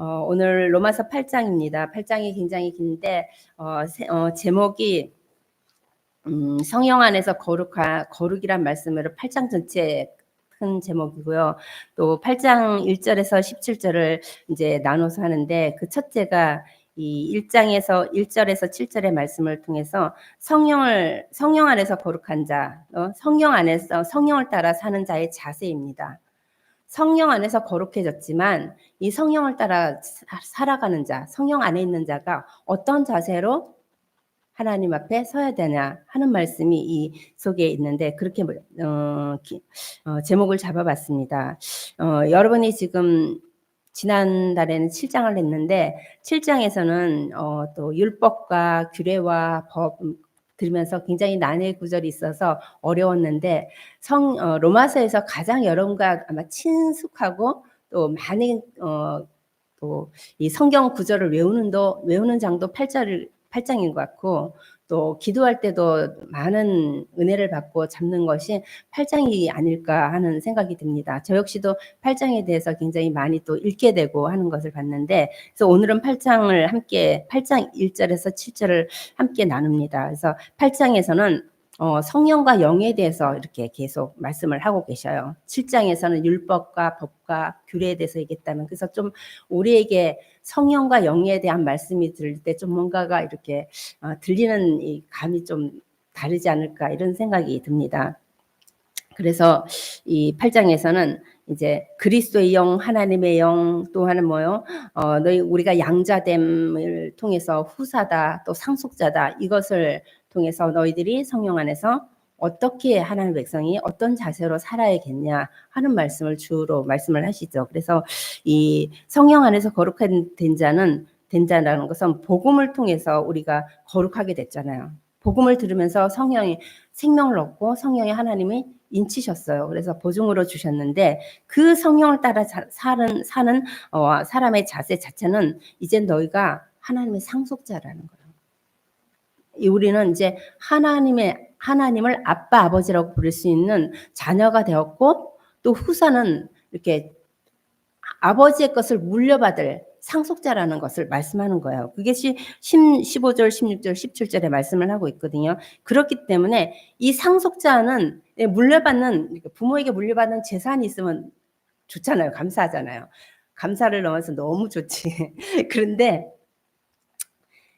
오늘 로마서 8장입니다. 8장이 굉장히 긴데 제목이 성령 안에서 거룩이란 말씀으로 8장 전체 큰 제목이고요. 또 8장 1절에서 17절을 이제 나눠서 하는데 그 첫째가 이 1장에서 1절에서 7절의 말씀을 통해서 성령 안에서 거룩한 자, 성령 안에서 성령을 따라 사는 자의 자세입니다. 성령 안에서 거룩해졌지만 이 성령을 따라 살아가는 자, 성령 안에 있는 자가 어떤 자세로 하나님 앞에 서야 되냐 하는 말씀이 이 속에 있는데 그렇게 제목을 잡아봤습니다. 여러분이 지금 지난달에는 7장을 했는데 7장에서는 또 율법과 규례와 법 들으면서 굉장히 난해의 구절이 있어서 어려웠는데 로마서에서 가장 여러분과 아마 친숙하고 또 많은 또 이 성경 구절을 외우는 장도 8장인 것 같고 또 기도할 때도 많은 은혜를 받고 잡는 것이 8장이 아닐까 하는 생각이 듭니다. 저 역시도 8장에 대해서 굉장히 많이 또 읽게 되고 하는 것을 봤는데 그래서 오늘은 8장 1절에서 7절을 함께 나눕니다. 그래서 8장에서는 성령과 영에 대해서 이렇게 계속 말씀을 하고 계셔요. 7장에서는 율법과 법과 규례에 대해서 얘기했다면 그래서 좀 우리에게 성령과 영에 대한 말씀이 들릴 때 좀 뭔가가 이렇게 들리는 이 감이 좀 다르지 않을까 이런 생각이 듭니다. 그래서 이 8장에서는 이제 그리스도의 영, 하나님의 영, 또 하나는 뭐요? 우리가 양자됨을 통해서 후사다, 또 상속자다 이것을 통해서 너희들이 성령 안에서 어떻게 하나님 백성이 어떤 자세로 살아야겠냐 하는 말씀을 주로 말씀을 하시죠. 그래서 이 성령 안에서 거룩한 된 자라는 것은 복음을 통해서 우리가 거룩하게 됐잖아요. 복음을 들으면서 성령이 생명을 얻고 성령의 하나님이 인치셨어요. 그래서 보증으로 주셨는데 그 성령을 따라 사는 사람의 자세 자체는 이제 너희가 하나님의 상속자라는 거예요. 우리는 이제 하나님을 아빠 아버지라고 부를 수 있는 자녀가 되었고 또 후사는 이렇게 아버지의 것을 물려받을 상속자라는 것을 말씀하는 거예요. 그게 15절, 16절, 17절에 말씀을 하고 있거든요. 그렇기 때문에 이 상속자는 부모에게 물려받는 재산이 있으면 좋잖아요. 감사하잖아요. 감사를 넘어서 너무 좋지. 그런데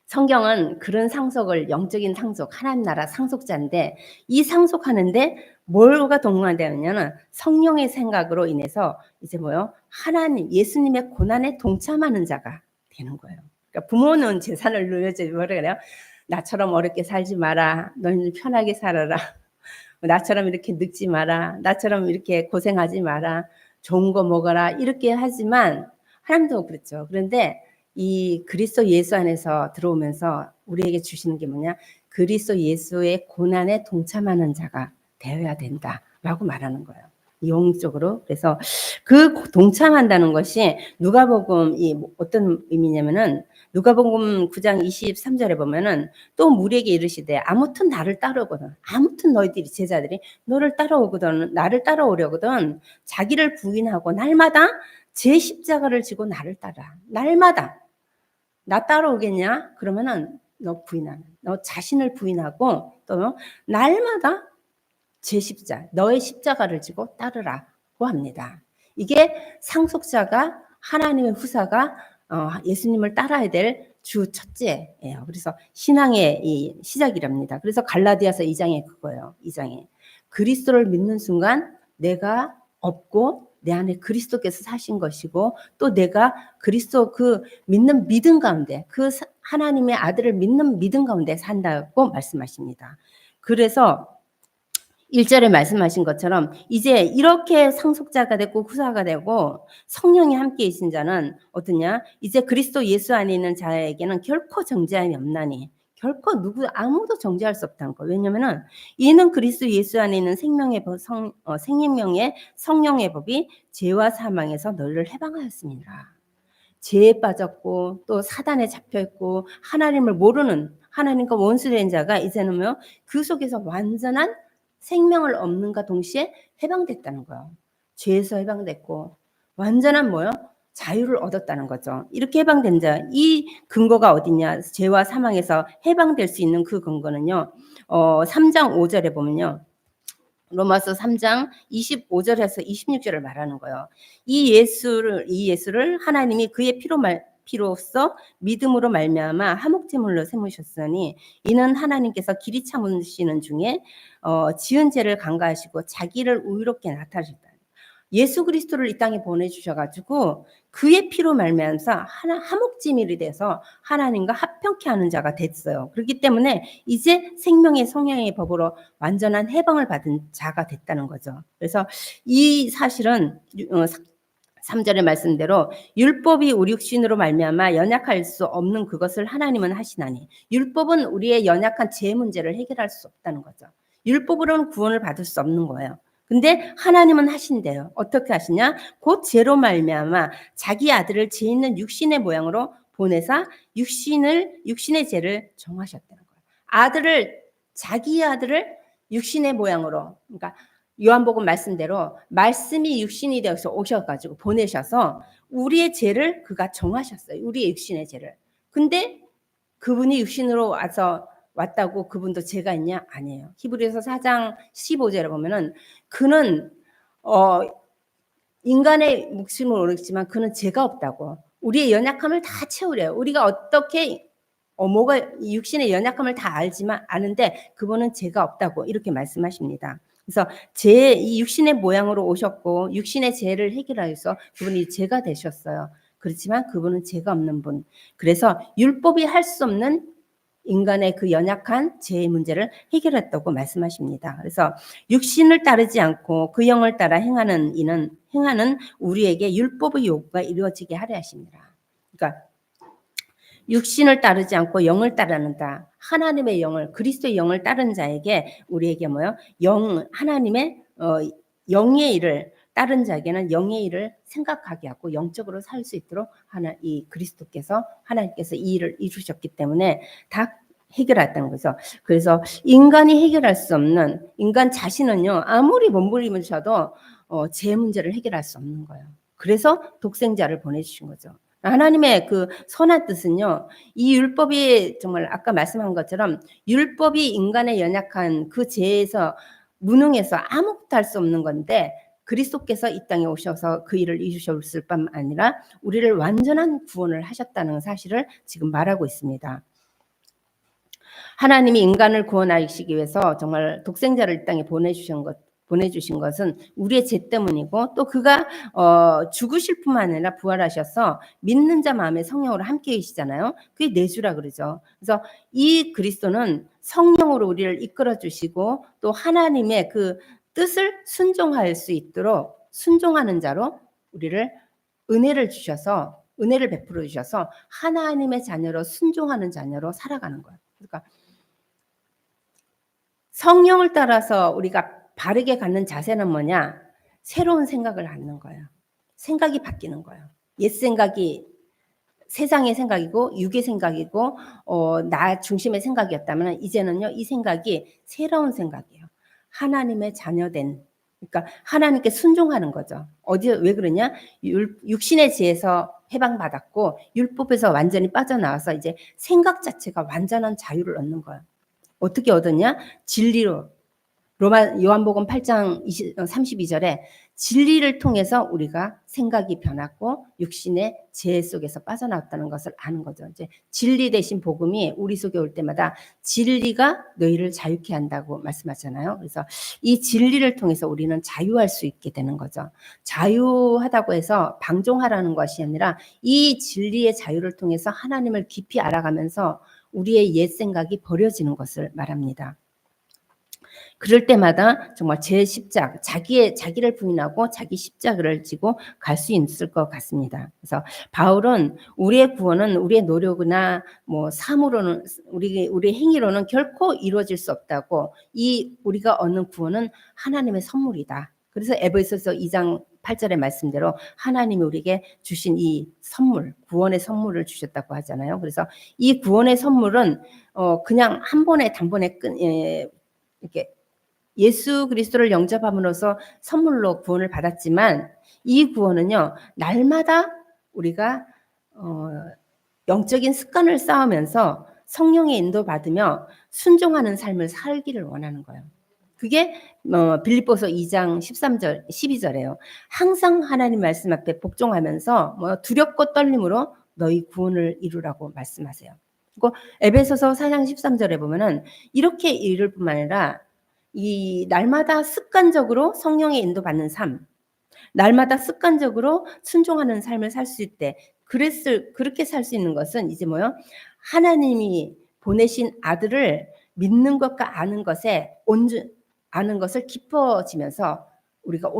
성경은 그런 상속을 영적인 상속, 하나님 나라 상속자인데 이 상속하는데 뭐가 동반되느냐는 성령의 생각으로 인해서 이제 예수님의 고난에 동참하는 자가 되는 거예요. 그러니까 부모는 재산을 누려줘 뭐라 그래요? 나처럼 어렵게 살지 마라. 너희는 편하게 살아라. 나처럼 이렇게 늙지 마라. 나처럼 이렇게 고생하지 마라. 좋은 거 먹어라. 이렇게 하지만 하나님도 그렇죠. 그런데 이 그리스도 예수 안에서 들어오면서 우리에게 주시는 게 뭐냐? 그리스도 예수의 고난에 동참하는 자가 되어야 된다라고 말하는 거예요. 영적으로. 그래서 그 동참한다는 것이 누가복음이 어떤 의미냐면은 누가복음 9장 23절에 보면은 또 무리에게 이르시되 아무튼 나를 따르거든. 아무튼 너희들이 제자들이 나를 따라오려거든. 자기를 부인하고 날마다 제 십자가를 지고 나를 따라. 날마다 나 따라오겠냐? 그러면은 너 자신을 부인하고 또 날마다 너의 십자가를 지고 따르라고 합니다. 이게 상속자가 하나님의 후사가 예수님을 따라야 될 주 첫째예요. 그래서 신앙의 이 시작이랍니다. 그래서 갈라디아서 2장에 그거예요. 2장에 그리스도를 믿는 순간 내가 없고 내 안에 그리스도께서 사신 것이고 또 내가 그리스도 그 믿는 믿음 가운데 그 하나님의 아들을 믿는 믿음 가운데 산다고 말씀하십니다. 그래서 1절에 말씀하신 것처럼 이제 이렇게 상속자가 되고 후사가 되고 성령이 함께 계신 자는 어떠냐? 이제 그리스도 예수 안에 있는 자에게는 결코 정죄함이 없나니 결코 아무도 정죄할 수 없다는 거. 왜냐면은 이는 그리스도 예수 안에 있는 생명의 성령의 법이 죄와 사망에서 너희를 해방하였습니다. 죄에 빠졌고 또 사단에 잡혀 있고 하나님을 모르는 하나님과 원수된 자가 이제는 그 속에서 완전한 생명을 얻는가 동시에 해방됐다는 거예요. 죄에서 해방됐고 완전한 자유를 얻었다는 거죠. 이렇게 해방된 자, 이 근거가 어디냐? 죄와 사망에서 해방될 수 있는 그 근거는요. 3장 5절에 보면요. 로마서 3장 25절에서 26절을 말하는 거예요. 이 예수를 하나님이 그의 피로써 믿음으로 말미암아 화목제물로 삼으셨으니 이는 하나님께서 길이 참으시는 중에 지은 죄를 간과하시고 자기를 의롭게 나타내셨다. 예수 그리스도를 이 땅에 보내주셔가지고 그의 피로 말미암아서 화목제물이 돼서 하나님과 합평케 하는 자가 됐어요. 그렇기 때문에 이제 생명의 성령의 법으로 완전한 해방을 받은 자가 됐다는 거죠. 그래서 이 사실은 3절의 말씀대로 율법이 우리 육신으로 말미암아 연약할 수 없는 그것을 하나님은 하시나니, 율법은 우리의 연약한 죄 문제를 해결할 수 없다는 거죠. 율법으로는 구원을 받을 수 없는 거예요. 근데 하나님은 하신대요. 어떻게 하시냐? 곧 죄로 말미암아 자기 아들을 죄 있는 육신의 모양으로 보내사 육신의 죄를 정하셨다는 거예요. 자기 아들을 육신의 모양으로, 그러니까 요한복음 말씀대로 말씀이 육신이 되어서 오셔가지고 보내셔서 우리의 죄를 그가 정하셨어요. 우리의 육신의 죄를. 근데 그분이 육신으로 왔다고 그분도 죄가 있냐? 아니에요. 히브리서 4장 15절에 보면은 그는 인간의 목숨을 오르지만 그는 죄가 없다고. 우리의 연약함을 다 채우래요. 우리가 어떻게 육신의 연약함을 다 아는데 그분은 죄가 없다고 이렇게 말씀하십니다. 그래서 이 육신의 모양으로 오셨고 육신의 죄를 해결하여서 그분이 죄가 되셨어요. 그렇지만 그분은 죄가 없는 분. 그래서 율법이 할 수 없는 인간의 그 연약한 죄의 문제를 해결했다고 말씀하십니다. 그래서 육신을 따르지 않고 그 영을 따라 행하는 우리에게 율법의 요구가 이루어지게 하려 하십니다. 그러니까 육신을 따르지 않고 영을 따르는다. 하나님의 영을, 그리스도의 영을 따른 자에게 우리에게 하나님의 영의 일을 따른 자에게는 영의 일을 생각하게 하고 영적으로 살 수 있도록 하나님께서 이 일을 이루셨기 때문에 다 해결했다는 거죠. 그래서 인간이 해결할 수 없는, 인간 자신은요 아무리 몸부림쳐도 죄 문제를 해결할 수 없는 거예요. 그래서 독생자를 보내주신 거죠. 하나님의 그 선한 뜻은요, 이 율법이 정말 아까 말씀한 것처럼 율법이 인간의 연약한 그 죄에서 무능해서 아무것도 할 수 없는 건데 그리스도께서 이 땅에 오셔서 그 일을 이루셨을 뿐만 아니라 우리를 완전한 구원을 하셨다는 사실을 지금 말하고 있습니다. 하나님이 인간을 구원하시기 위해서 정말 독생자를 이 땅에 보내주신 것은 우리의 죄 때문이고 또 그가 죽으실 뿐만 아니라 부활하셔서 믿는 자 마음에 성령으로 함께 계시잖아요. 그게 내주라 그러죠. 그래서 이 그리스도는 성령으로 우리를 이끌어 주시고 또 하나님의 그 뜻을 순종할 수 있도록 순종하는 자로 우리를 은혜를 베풀어 주셔서 하나님의 자녀로 순종하는 자녀로 살아가는 거예요. 그러니까 성령을 따라서 우리가 바르게 갖는 자세는 뭐냐? 새로운 생각을 갖는 거예요. 생각이 바뀌는 거예요. 옛 생각이 세상의 생각이고 육의 생각이고 나 중심의 생각이었다면 이제는요 이 생각이 새로운 생각이에요. 하나님의 자녀된, 그러니까 하나님께 순종하는 거죠. 왜 그러냐? 육신의 죄에서 해방받았고 율법에서 완전히 빠져나와서 이제 생각 자체가 완전한 자유를 얻는 거예요. 어떻게 얻었냐? 진리로. 요한복음 8장 32절에 진리를 통해서 우리가 생각이 변하고 육신의 죄 속에서 빠져나왔다는 것을 아는 거죠. 이제 진리 대신 복음이 우리 속에 올 때마다 진리가 너희를 자유케 한다고 말씀하잖아요. 그래서 이 진리를 통해서 우리는 자유할 수 있게 되는 거죠. 자유하다고 해서 방종하라는 것이 아니라 이 진리의 자유를 통해서 하나님을 깊이 알아가면서 우리의 옛 생각이 버려지는 것을 말합니다. 그럴 때마다 정말 자기를 부인하고 자기 십자가를 지고 갈 수 있을 것 같습니다. 그래서 바울은 우리의 구원은 우리의 노력이나 삶으로는 우리의 행위로는 결코 이루어질 수 없다고, 우리가 얻는 구원은 하나님의 선물이다. 그래서 에베소서 2장 8절의 말씀대로 하나님이 우리에게 주신 이 선물, 구원의 선물을 주셨다고 하잖아요. 그래서 이 구원의 선물은 그냥 한 번에 단번에 이렇게 예수 그리스도를 영접함으로써 선물로 구원을 받았지만 이 구원은요 날마다 우리가 영적인 습관을 쌓으면서 성령의 인도받으며 순종하는 삶을 살기를 원하는 거예요. 그게 빌립보서 2장 13절 12절이에요. 항상 하나님 말씀 앞에 복종하면서 두렵고 떨림으로 너희 구원을 이루라고 말씀하세요. 그리고 에베소서 4장 13절에 보면은 이렇게 이룰 뿐만 아니라 이 날마다 습관적으로 성령의 인도받는 삶, 날마다 습관적으로 순종하는 삶을 살 수 있대. 그렇게 살 수 있는 것은 이제 뭐요? 하나님이 보내신 아들을 믿는 것과 아는 것을 깊어지면서 우리가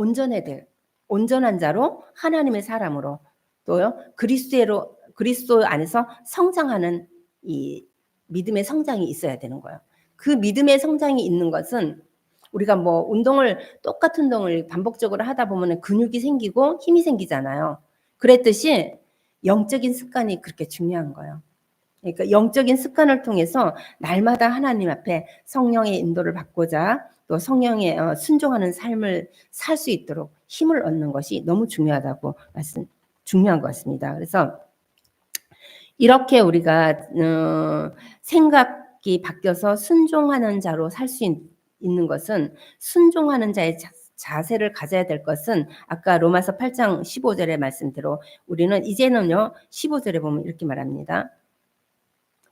온전한 자로 하나님의 사람으로 또요 그리스도 안에서 성장하는 이 믿음의 성장이 있어야 되는 거예요. 그 믿음의 성장이 있는 것은 우리가 똑같은 운동을 반복적으로 하다 보면 근육이 생기고 힘이 생기잖아요. 그랬듯이 영적인 습관이 그렇게 중요한 거예요. 그러니까 영적인 습관을 통해서 날마다 하나님 앞에 성령의 인도를 받고자 또 성령에 순종하는 삶을 살 수 있도록 힘을 얻는 것이 너무 중요한 것 같습니다. 그래서 이렇게 우리가 생각이 바뀌어서 순종하는 자로 살 수 있는 것은 순종하는 자의 자세를 가져야 될 것은 아까 로마서 8장 15절의 말씀대로 우리는 이제는요 15절에 보면 이렇게 말합니다.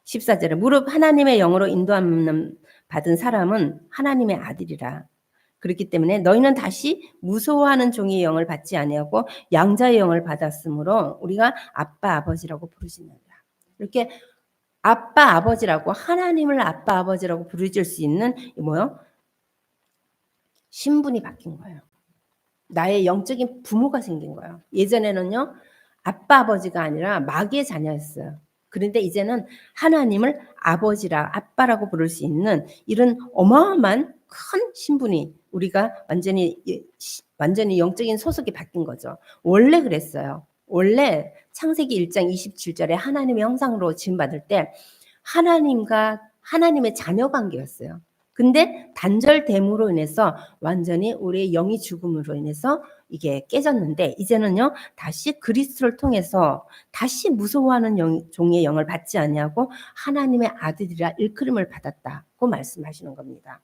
14절에 무릇 하나님의 영으로 인도함 받은 사람은 하나님의 아들이라. 그렇기 때문에 너희는 다시 무서워하는 종의 영을 받지 아니하고 양자의 영을 받았으므로 우리가 아빠 아버지라고 부르시느니라. 이렇게 아빠 아버지라고 하나님을 아빠 아버지라고 부르실 수 있는 신분이 바뀐 거예요. 나의 영적인 부모가 생긴 거예요. 예전에는요 아빠 아버지가 아니라 마귀의 자녀였어요. 그런데 이제는 하나님을 아빠라고 부를 수 있는 이런 어마어마한 큰 신분이 우리가 완전히 영적인 소속이 바뀐 거죠. 원래 그랬어요. 원래 창세기 1장 27절에 하나님의 형상으로 지음받을 때 하나님의 자녀 관계였어요. 근데 단절됨으로 인해서 완전히 우리의 영이 죽음으로 인해서 이게 깨졌는데 이제는요 다시 그리스도를 통해서 다시 무서워하는 종의 영을 받지 아니하고 하나님의 아들이라 일컬음을 받았다고 말씀하시는 겁니다.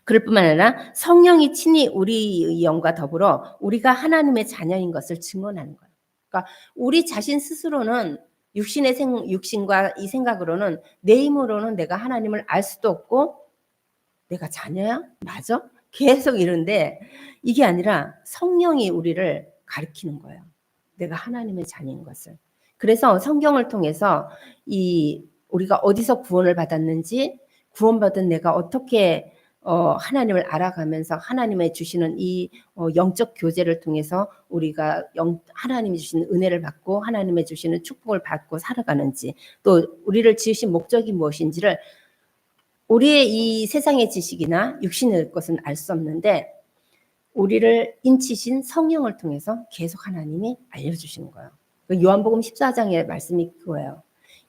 그럴 뿐만 아니라 성령이 친히 우리 영과 더불어 우리가 하나님의 자녀인 것을 증언하는 거예요. 그러니까 우리 자신 스스로는 육신과 이 생각으로는 내 힘으로는 내가 하나님을 알 수도 없고 내가 자녀야? 맞아? 계속 이런데 이게 아니라 성령이 우리를 가르치는 거예요. 내가 하나님의 자녀인 것을. 그래서 성경을 통해서 우리가 어디서 구원을 받았는지 구원받은 내가 어떻게 하나님을 알아가면서 하나님의 주시는 이 영적 교제를 통해서 우리가 하나님이 주시는 은혜를 받고 하나님의 주시는 축복을 받고 살아가는지 또 우리를 지으신 목적이 무엇인지를 우리의 이 세상의 지식이나 육신의 것은 알 수 없는데 우리를 인치신 성령을 통해서 계속 하나님이 알려주시는 거예요. 요한복음 14장의 말씀이 그거예요.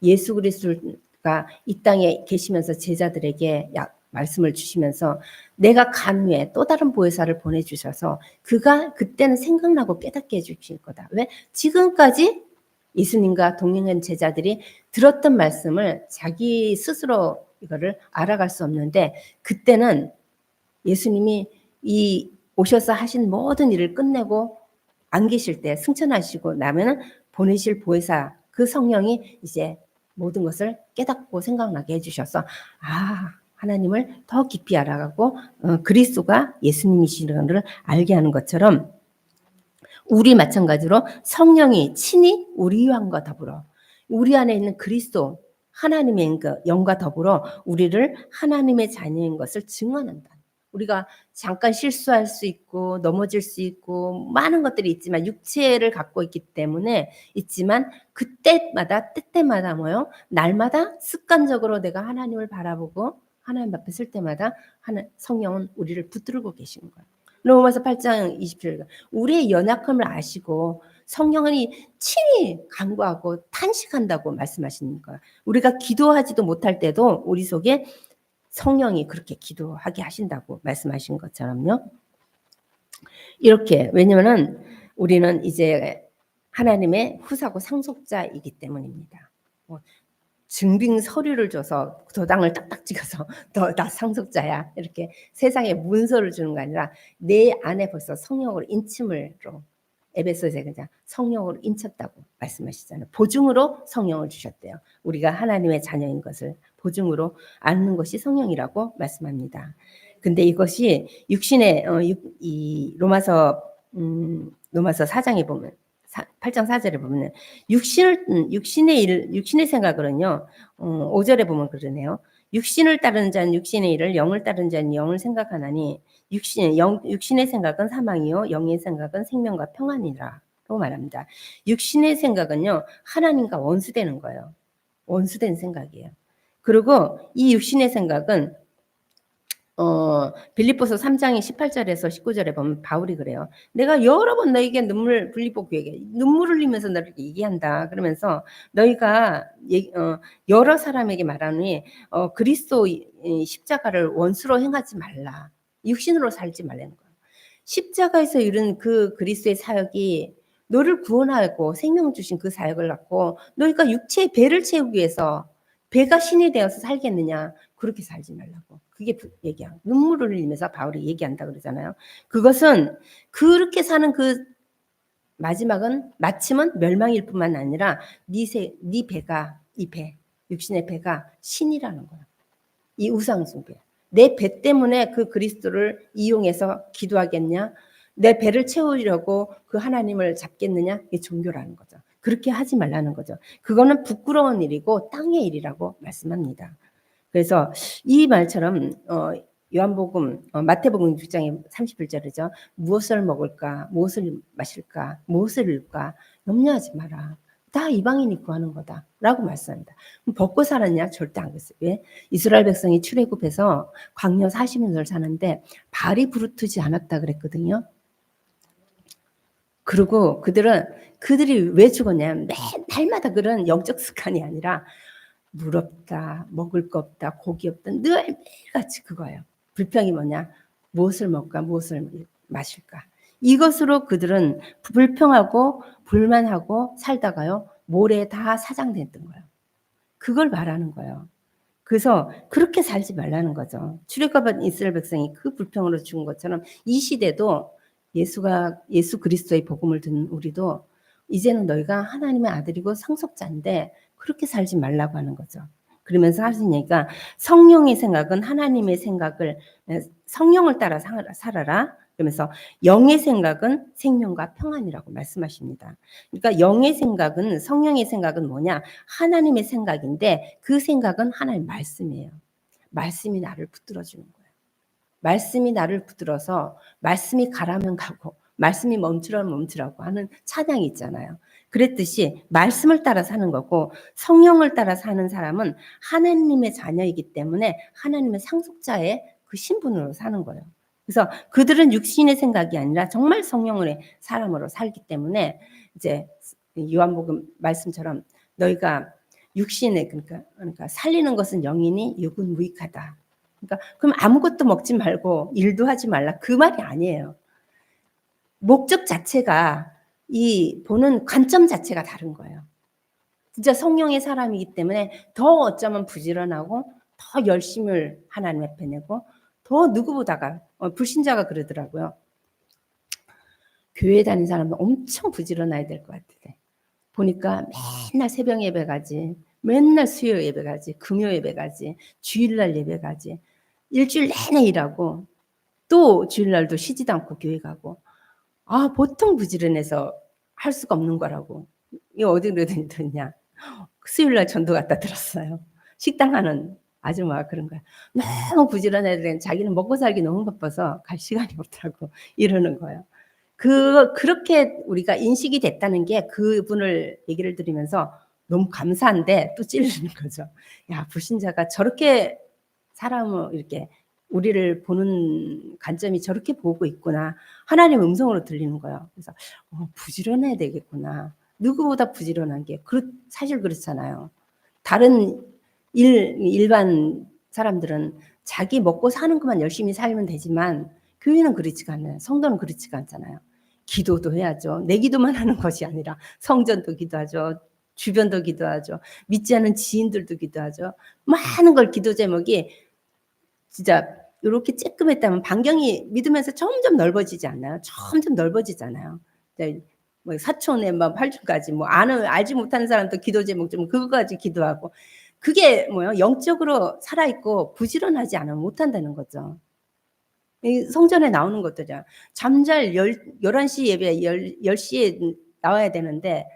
예수 그리스도가 이 땅에 계시면서 제자들에게 말씀을 주시면서 내가 간 후에 또 다른 보혜사를 보내주셔서 그가 그때는 생각나고 깨닫게 해주실 거다. 왜? 지금까지 예수님과 동행한 제자들이 들었던 말씀을 자기 스스로 이거를 알아갈 수 없는데 그때는 예수님이 오셔서 하신 모든 일을 끝내고 안 계실 때 승천하시고 나면은 보내실 보혜사 그 성령이 이제 모든 것을 깨닫고 생각나게 해주셔서 하나님을 더 깊이 알아가고 그리스도가 예수님이시라는 것을 알게 하는 것처럼 우리 마찬가지로 성령이 친히 우리 영과 더불어 우리 안에 있는 그리스도 하나님의 영과 더불어 우리를 하나님의 자녀인 것을 증언한다. 우리가 잠깐 실수할 수 있고 넘어질 수 있고 많은 것들이 있지만 육체를 갖고 있기 때문에 있지만 그때마다 때때마다 날마다 습관적으로 내가 하나님을 바라보고 하나님 앞에 설 때마다 성령은 우리를 붙들고 계시는 거예요. 로마서 8장 27절 우리의 연약함을 아시고 성령이 친히 간구하고 탄식한다고 말씀하시는 거예요. 우리가 기도하지도 못할 때도 우리 속에 성령이 그렇게 기도하게 하신다고 말씀하신 것처럼요. 이렇게 왜냐면은 우리는 이제 하나님의 후사고 상속자이기 때문입니다. 뭐 증빙 서류를 줘서 도장을 딱딱 찍어서 "너 나 상속자야." 이렇게 세상에 문서를 주는 게 아니라 내 안에 벌써 성령으로 인침을로 에베소서에 그냥 성령으로 인쳤다고 말씀하시잖아요. 보증으로 성령을 주셨대요. 우리가 하나님의 자녀인 것을 보증으로 아는 것이 성령이라고 말씀합니다. 근데 이것이 육신의 이 로마서 4장에 보면 8장 4절에 보면은 육신의 생각으로는요. 5절에 보면 그러네요. 육신을 따르는 자는 육신의 일을, 영을 따르는 자는 영을 생각하나니 육신의 생각은 사망이요 영의 생각은 생명과 평안이라고 말합니다. 육신의 생각은요. 하나님과 원수되는 거예요. 원수된 생각이에요. 그리고 이 육신의 생각은 빌립보서 3장의 18절에서 19절에 보면 바울이 그래요. 내가 여러 번 너에게 빌립보 교회에 눈물 흘리면서 너를 얘기한다. 그러면서 너희가 여러 사람에게 말하니 그리스도 십자가를 원수로 행하지 말라. 육신으로 살지 말라는 거예요. 십자가에서 이룬 그 그리스도의 사역이 너를 구원하고 생명 주신 그 사역을 갖고 너희가 육체의 배를 채우기 위해서 배가 신이 되어서 살겠느냐. 그렇게 살지 말라고. 그게 얘기야. 눈물을 흘리면서 바울이 얘기한다 그러잖아요. 그것은 그렇게 사는 그 마침은 멸망일 뿐만 아니라 네 배가 육신의 배가 신이라는 거야. 이 우상 숭배. 내 배 때문에 그 그리스도를 이용해서 기도하겠냐? 내 배를 채우려고 그 하나님을 잡겠느냐? 이게 종교라는 거죠. 그렇게 하지 말라는 거죠. 그거는 부끄러운 일이고 땅의 일이라고 말씀합니다. 그래서 이 말처럼 요한복음 마태복음 6장의 31절이죠. 무엇을 먹을까? 무엇을 마실까? 무엇을 입을까? 염려하지 마라. 다 이방인이 구하는 거다라고 말씀합니다. 벗고 살았냐? 절대 안 그랬어요. 왜? 이스라엘 백성이 출애굽해서 광야 40년을 사는데 발이 부르트지 않았다 그랬거든요. 그리고 그들이 왜 죽었냐면 날마다 그런 영적 습관이 아니라 물 없다, 먹을 거 없다, 고기 없다, 늘 매일같이 그거예요. 불평이 뭐냐? 무엇을 먹을까, 무엇을 마실까. 이것으로 그들은 불평하고 불만하고 살다가요. 모래에 다 사장됐던 거예요. 그걸 말하는 거예요. 그래서 그렇게 살지 말라는 거죠. 출애굽한 이스라엘 백성이 그 불평으로 죽은 것처럼 이 시대도 예수 그리스도의 복음을 듣는 우리도 이제는 너희가 하나님의 아들이고 상속자인데 그렇게 살지 말라고 하는 거죠. 그러면서 하신 얘기가 성령의 생각은 하나님의 생각을 성령을 따라 살아라. 그러면서 영의 생각은 생명과 평안이라고 말씀하십니다. 그러니까 영의 생각은 성령의 생각은 뭐냐? 하나님의 생각인데 그 생각은 하나님의 말씀이에요. 말씀이 나를 붙들어 주는 거예요. 말씀이 나를 붙들어서 말씀이 가라면 가고 말씀이 멈추라면 멈추라고 하는 찬양이 있잖아요. 그랬듯이 말씀을 따라 사는 거고 성령을 따라 사는 사람은 하나님의 자녀이기 때문에 하나님의 상속자의 그 신분으로 사는 거예요. 그래서 그들은 육신의 생각이 아니라 정말 성령의 사람으로 살기 때문에 이제 요한복음 말씀처럼 너희가 육신에 그러니까 살리는 것은 영이니 육은 무익하다. 그러니까 그럼 아무것도 먹지 말고 일도 하지 말라 그 말이 아니에요. 목적 자체가 이 보는 관점 자체가 다른 거예요. 진짜 성령의 사람이기 때문에 더 어쩌면 부지런하고 더 열심을 하나님 앞에 내고 더 누구보다가 불신자가 그러더라고요. 교회 다니는 사람은 엄청 부지런해야 될 것 같아. 보니까 맨날 새벽 예배 가지, 맨날 수요 예배 가지, 금요 예배 가지, 주일날 예배 가지, 일주일 내내 일하고 또 주일날도 쉬지도 않고 교회 가고 보통 부지런해서 할 수가 없는 거라고. 이거 어디 들었냐. 수요일날 전도 갖다 들었어요. 식당 하는 아줌마가 그런 거야. 너무 부지런해야 돼. 자기는 먹고 살기 너무 바빠서 갈 시간이 없다고 이러는 거예요. 그렇게 우리가 인식이 됐다는 게 그분을 얘기를 들으면서 너무 감사한데 또 찔리는 거죠. 야, 불신자가 저렇게 사람을 이렇게 우리를 보는 관점이 저렇게 보고 있구나. 하나님의 음성으로 들리는 거예요. 그래서 부지런해야 되겠구나. 누구보다 부지런한 게 사실 그렇잖아요. 다른 일반 사람들은 자기 먹고 사는 것만 열심히 살면 되지만 교회는 그렇지가 않아요. 성도는 그렇지가 않잖아요. 기도도 해야죠. 내 기도만 하는 것이 아니라 성전도 기도하죠. 주변도 기도하죠. 믿지 않는 지인들도 기도하죠. 많은 걸 기도 제목이 진짜 요렇게 쬐끔했다면 반경이 믿으면서 점점 넓어지지 않나요? 점점 넓어지잖아요. 네. 뭐 사촌에 막 팔촌까지 뭐 알지 못하는 사람도 기도 제목 좀 그거까지 기도하고 그게 뭐예요? 영적으로 살아있고 부지런하지 않으면 못한다는 거죠. 이 성전에 나오는 것도죠. 잠잘 11시 예배 10시에 나와야 되는데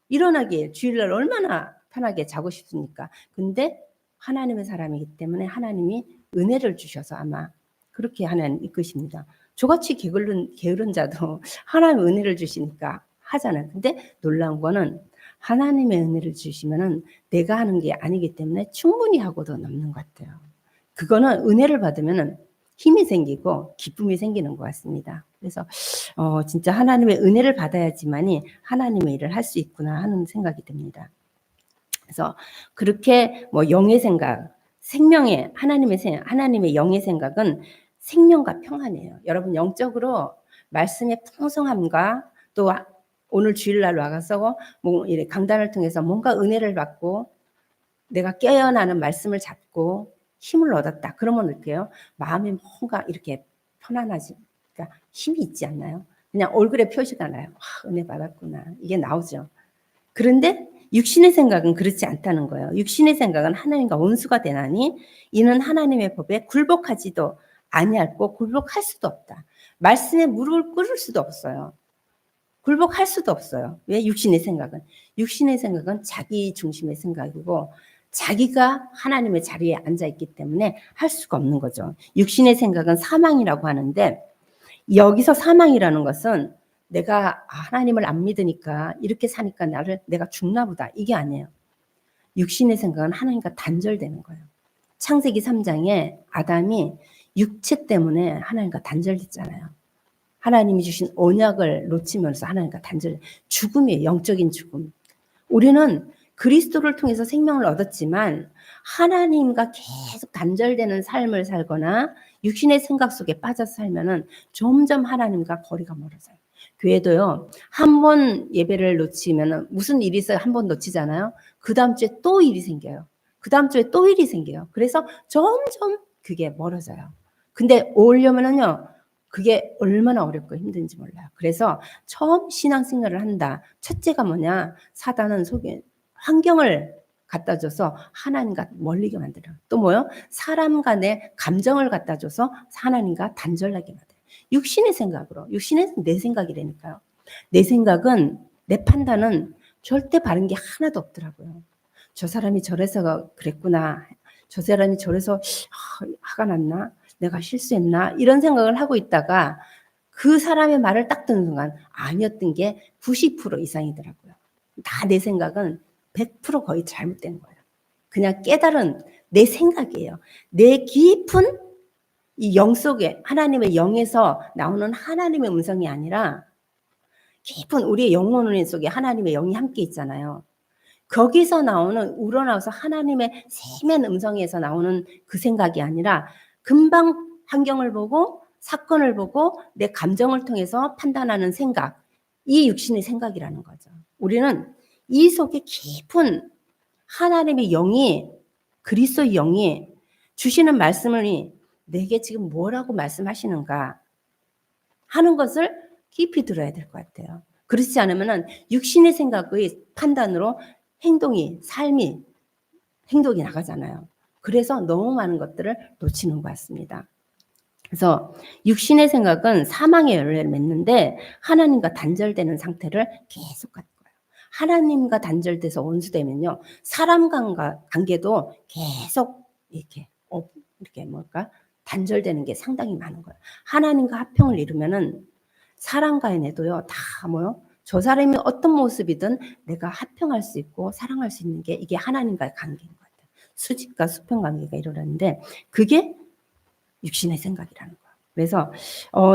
일어나기에 주일날 얼마나 편하게 자고 싶습니까? 근데 하나님의 사람이기 때문에 하나님이 은혜를 주셔서 아마 그렇게 하나님 이끄십니다. 저같이 게으른 자도 하나님의 은혜를 주시니까 하잖아요. 근데 놀라운 거는 하나님의 은혜를 주시면은 내가 하는 게 아니기 때문에 충분히 하고도 남는 것 같아요. 그거는 은혜를 받으면은 힘이 생기고 기쁨이 생기는 것 같습니다. 그래서 진짜 하나님의 은혜를 받아야지만이 하나님의 일을 할 수 있구나 하는 생각이 듭니다. 그래서 그렇게 뭐 영의 생각, 생명의 하나님의 영의 생각은 생명과 평안이에요. 여러분 영적으로 말씀의 풍성함과 또 오늘 주일날 와서 뭐 이렇게 강단을 통해서 뭔가 은혜를 받고 내가 깨어나는 말씀을 잡고 힘을 얻었다. 그러면 어떡해요? 마음이 뭔가 이렇게 편안하지. 그러니까 힘이 있지 않나요? 그냥 얼굴에 표시가 나요. 은혜 받았구나. 이게 나오죠. 그런데 육신의 생각은 그렇지 않다는 거예요. 육신의 생각은 하나님과 원수가 되나니 이는 하나님의 법에 굴복하지도 아니하고 굴복할 수도 없다. 말씀에 무릎을 꿇을 수도 없어요. 굴복할 수도 없어요. 왜? 육신의 생각은 자기 중심의 생각이고 자기가 하나님의 자리에 앉아있기 때문에 할 수가 없는 거죠. 육신의 생각은 사망이라고 하는데 여기서 사망이라는 것은 내가 하나님을 안 믿으니까 이렇게 사니까 내가 죽나 보다. 이게 아니에요. 육신의 생각은 하나님과 단절되는 거예요. 창세기 3장에 아담이 육체 때문에 하나님과 단절됐잖아요. 하나님이 주신 언약을 놓치면서 하나님과 단절, 죽음이에요. 영적인 죽음. 우리는 그리스도를 통해서 생명을 얻었지만 하나님과 계속 단절되는 삶을 살거나 육신의 생각 속에 빠져서 살면은 점점 하나님과 거리가 멀어져요. 교회도요, 한 번 예배를 놓치면은 무슨 일이 있어요? 한 번 놓치잖아요. 그 다음 주에 또 일이 생겨요. 그 다음 주에 또 일이 생겨요. 그래서 점점 그게 멀어져요. 근데 오려면은요, 그게 얼마나 어렵고 힘든지 몰라요. 그래서 처음 신앙생활을 한다. 첫째가 뭐냐? 사단은 속에 환경을 갖다 줘서 하나님과 멀리게 만들어요. 또 뭐요? 사람 간의 감정을 갖다 줘서 하나님과 단절하게 만들어요. 육신의 생각으로. 육신의 내 생각이라니까요. 내 생각은, 내 판단은 절대 바른 게 하나도 없더라고요. 저 사람이 저래서 그랬구나. 저 사람이 저래서 화가 났나? 내가 실수했나? 이런 생각을 하고 있다가 그 사람의 말을 딱 듣는 순간 아니었던 게 90% 이상이더라고요. 다 내 생각은 100% 거의 잘못된 거예요. 그냥 깨달은 내 생각이에요. 내 깊은 이 영 속에 하나님의 영에서 나오는 하나님의 음성이 아니라 깊은 우리의 영혼 속에 하나님의 영이 함께 있잖아요. 거기서 나오는 우러나와서 하나님의 세면 음성에서 나오는 그 생각이 아니라 금방 환경을 보고 사건을 보고 내 감정을 통해서 판단하는 생각, 이 육신의 생각이라는 거죠. 우리는 이 속에 깊은 하나님의 영이, 그리스도의 영이 주시는 말씀을 내게 지금 뭐라고 말씀하시는가 하는 것을 깊이 들어야 될 것 같아요. 그렇지 않으면 육신의 생각의 판단으로 삶이 행동이 나가잖아요. 그래서 너무 많은 것들을 놓치는 것 같습니다. 그래서 육신의 생각은 사망의 열매를 맺는데 하나님과 단절되는 상태를 계속 갖는 거예요. 하나님과 단절돼서 원수되면요, 사람 관계도 계속 이렇게 단절되는 게 상당히 많은 거예요. 하나님과 합평을 이루면은 사람과의 도요, 다 저 사람이 어떤 모습이든 내가 합평할 수 있고 사랑할 수 있는 게 이게 하나님과의 관계인 것 같아요. 수직과 수평 관계가 이루어졌는데 그게 육신의 생각이라는 거예요. 그래서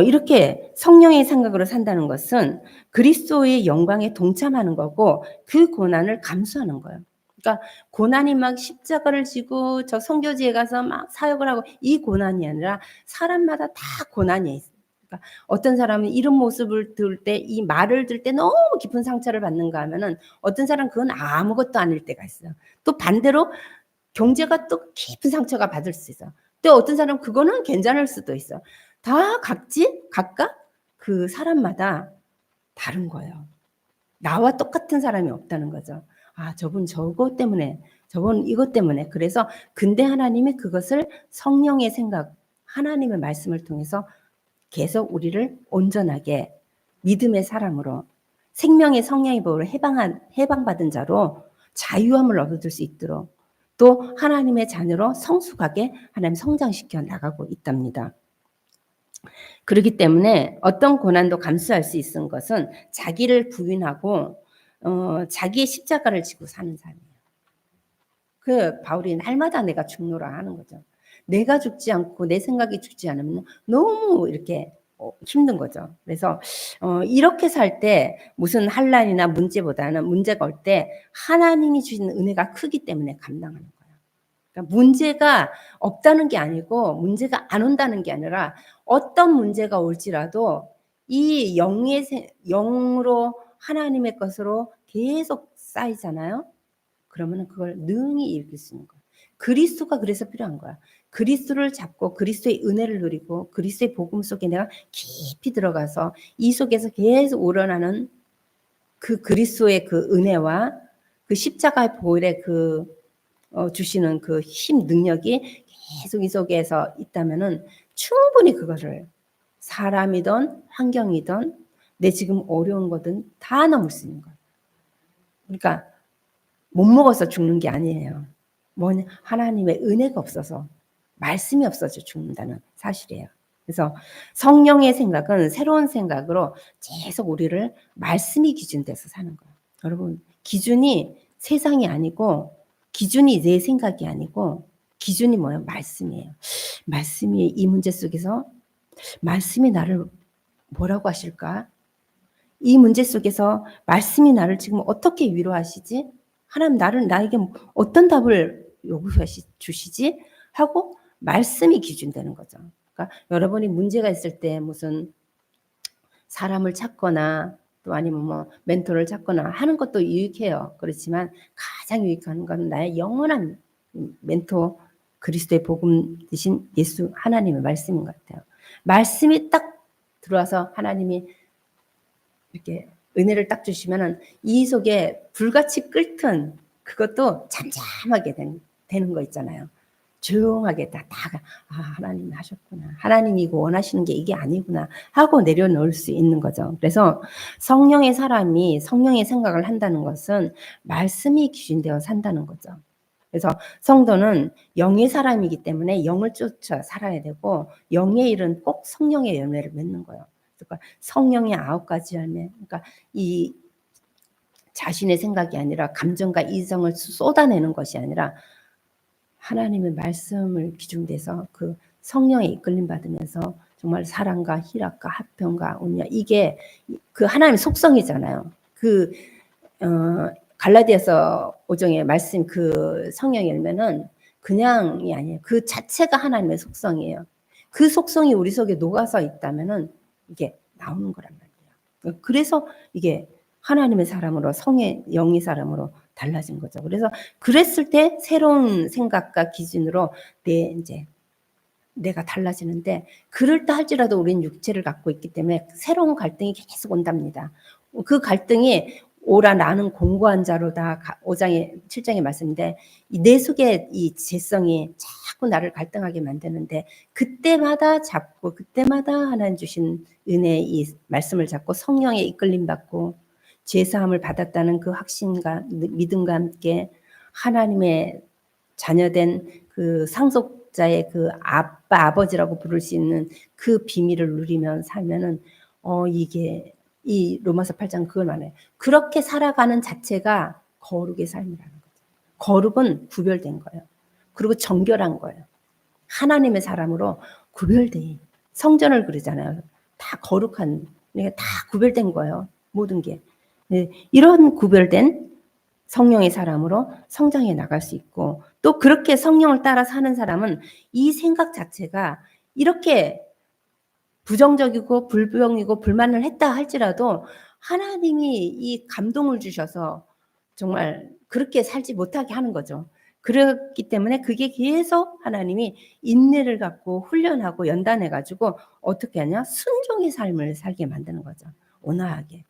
이렇게 성령의 생각으로 산다는 것은 그리스도의 영광에 동참하는 거고 그 고난을 감수하는 거예요. 그러니까 고난이 막 십자가를 지고 저 선교지에 가서 막 사역을 하고 이 고난이 아니라 사람마다 다 고난이 있어요. 그러니까 그러니까 어떤 사람은 이런 모습을 들 때 이 말을 들 때 너무 깊은 상처를 받는가 하면은 어떤 사람은 그건 아무것도 아닐 때가 있어요. 또 반대로 경제가 또 깊은 상처가 받을 수 있어. 또 어떤 사람은 그거는 괜찮을 수도 있어. 다 각각 그 사람마다 다른 거예요. 나와 똑같은 사람이 없다는 거죠. 아, 저분 저것 때문에, 저분 이것 때문에. 그래서 근데 하나님이 그것을 성령의 생각, 하나님의 말씀을 통해서 계속 우리를 온전하게 믿음의 사람으로 생명의 성령의 법으로 해방받은 자로 자유함을 얻을 수 있도록 또 하나님의 자녀로 성숙하게 하나님 성장시켜 나가고 있답니다. 그렇기 때문에 어떤 고난도 감수할 수 있는 것은 자기를 부인하고 자기의 십자가를 지고 사는 삶이에요. 그 바울이 날마다 내가 죽노라 하는 거죠. 내가 죽지 않고 내 생각이 죽지 않으면 너무 이렇게 힘든 거죠. 그래서 이렇게 살 때 무슨 환난이나 문제보다는 문제가 올 때 하나님이 주신 은혜가 크기 때문에 감당하는 거예요. 그러니까 문제가 없다는 게 아니고 문제가 안 온다는 게 아니라 어떤 문제가 올지라도 이 영으로 하나님의 것으로 계속 쌓이잖아요. 그러면 그걸 능히 일으킬 수 있는 거예요. 그리스도가 그래서 필요한 거야. 그리스도를 잡고 그리스도의 은혜를 누리고 그리스도의 복음 속에 내가 깊이 들어가서 이 속에서 계속 우러나는 그 그리스도의 그 은혜와 그 십자가의 보혈의 그 주시는 그 힘 능력이 계속 이 속에서 있다면은 충분히 그거를 사람이든 환경이든 내 지금 어려운 거든 다 넘을 수 있는 거예요. 그러니까 못 먹어서 죽는 게 아니에요. 뭐냐, 하나님의 은혜가 없어서 말씀이 없어서 죽는다는 사실이에요. 그래서 성령의 생각은 새로운 생각으로 계속 우리를 말씀이 기준돼서 사는 거예요. 여러분, 기준이 세상이 아니고 기준이 내 생각이 아니고 기준이 뭐예요? 말씀이에요. 말씀이 이 문제 속에서 말씀이 나를 뭐라고 하실까? 이 문제 속에서 말씀이 나를 지금 어떻게 위로하시지? 하나님 나에게 어떤 답을 주시지? 하고 말씀이 기준되는 거죠. 그러니까 여러분이 문제가 있을 때 무슨 사람을 찾거나 또 아니면 뭐 멘토를 찾거나 하는 것도 유익해요. 그렇지만 가장 유익한 건 나의 영원한 멘토 그리스도의 복음 대신 예수 하나님의 말씀인 것 같아요. 말씀이 딱 들어와서 하나님이 이렇게 은혜를 딱 주시면은 이 속에 불같이 끓던 그것도 잠잠하게 되는 거 있잖아요. 조용하게 하나님이 하셨구나. 하나님이 이거 원하시는 게 이게 아니구나 하고 내려놓을 수 있는 거죠. 그래서 성령의 사람이 성령의 생각을 한다는 것은 말씀이 기준되어 산다는 거죠. 그래서 성도는 영의 사람이기 때문에 영을 쫓아 살아야 되고 영의 일은 꼭 성령의 열매를 맺는 거예요. 그러니까 성령의 9가지 열매. 그러니까 이 자신의 생각이 아니라 감정과 이성을 쏟아내는 것이 아니라 하나님의 말씀을 기준돼서 그 성령에 이끌림 받으면서 정말 사랑과 희락과 화평과 온유와 이게 그 하나님의 속성이잖아요. 그 갈라디아서 5장의 말씀 그 성령 열매는 그냥이 아니에요. 그 자체가 하나님의 속성이에요. 그 속성이 우리 속에 녹아서 있다면은 이게 나오는 거란 말이에요. 그래서 이게 하나님의 사람으로 영의 사람으로 달라진 거죠. 그래서 그랬을 때 새로운 생각과 기준으로 내가 달라지는데 그럴다 할지라도 우리는 육체를 갖고 있기 때문에 새로운 갈등이 계속 온답니다. 그 갈등이 오라 나는 공고한 자로다 7장의 말씀인데 내 속에 이 죄성이 자꾸 나를 갈등하게 만드는데 그때마다 하나님 주신 은혜의 이 말씀을 잡고 성령에 이끌림 받고 죄사함을 받았다는 그 확신과 믿음과 함께 하나님의 자녀된 그 상속자의 그 아버지라고 부를 수 있는 그 비밀을 누리면 살면은 이게 이 로마서 8장 그걸 말해요. 그렇게 살아가는 자체가 거룩의 삶이라는 거죠. 거룩은 구별된 거예요. 그리고 정결한 거예요. 하나님의 사람으로 구별돼. 성전을 그러잖아요. 다 거룩한, 다 구별된 거예요. 모든 게. 네, 이런 구별된 성령의 사람으로 성장해 나갈 수 있고 또 그렇게 성령을 따라 사는 사람은 이 생각 자체가 이렇게 부정적이고 불평이고 불만을 했다 할지라도 하나님이 이 감동을 주셔서 정말 그렇게 살지 못하게 하는 거죠. 그렇기 때문에 그게 계속 하나님이 인내를 갖고 훈련하고 연단해 가지고 어떻게 하냐? 순종의 삶을 살게 만드는 거죠, 온화하게.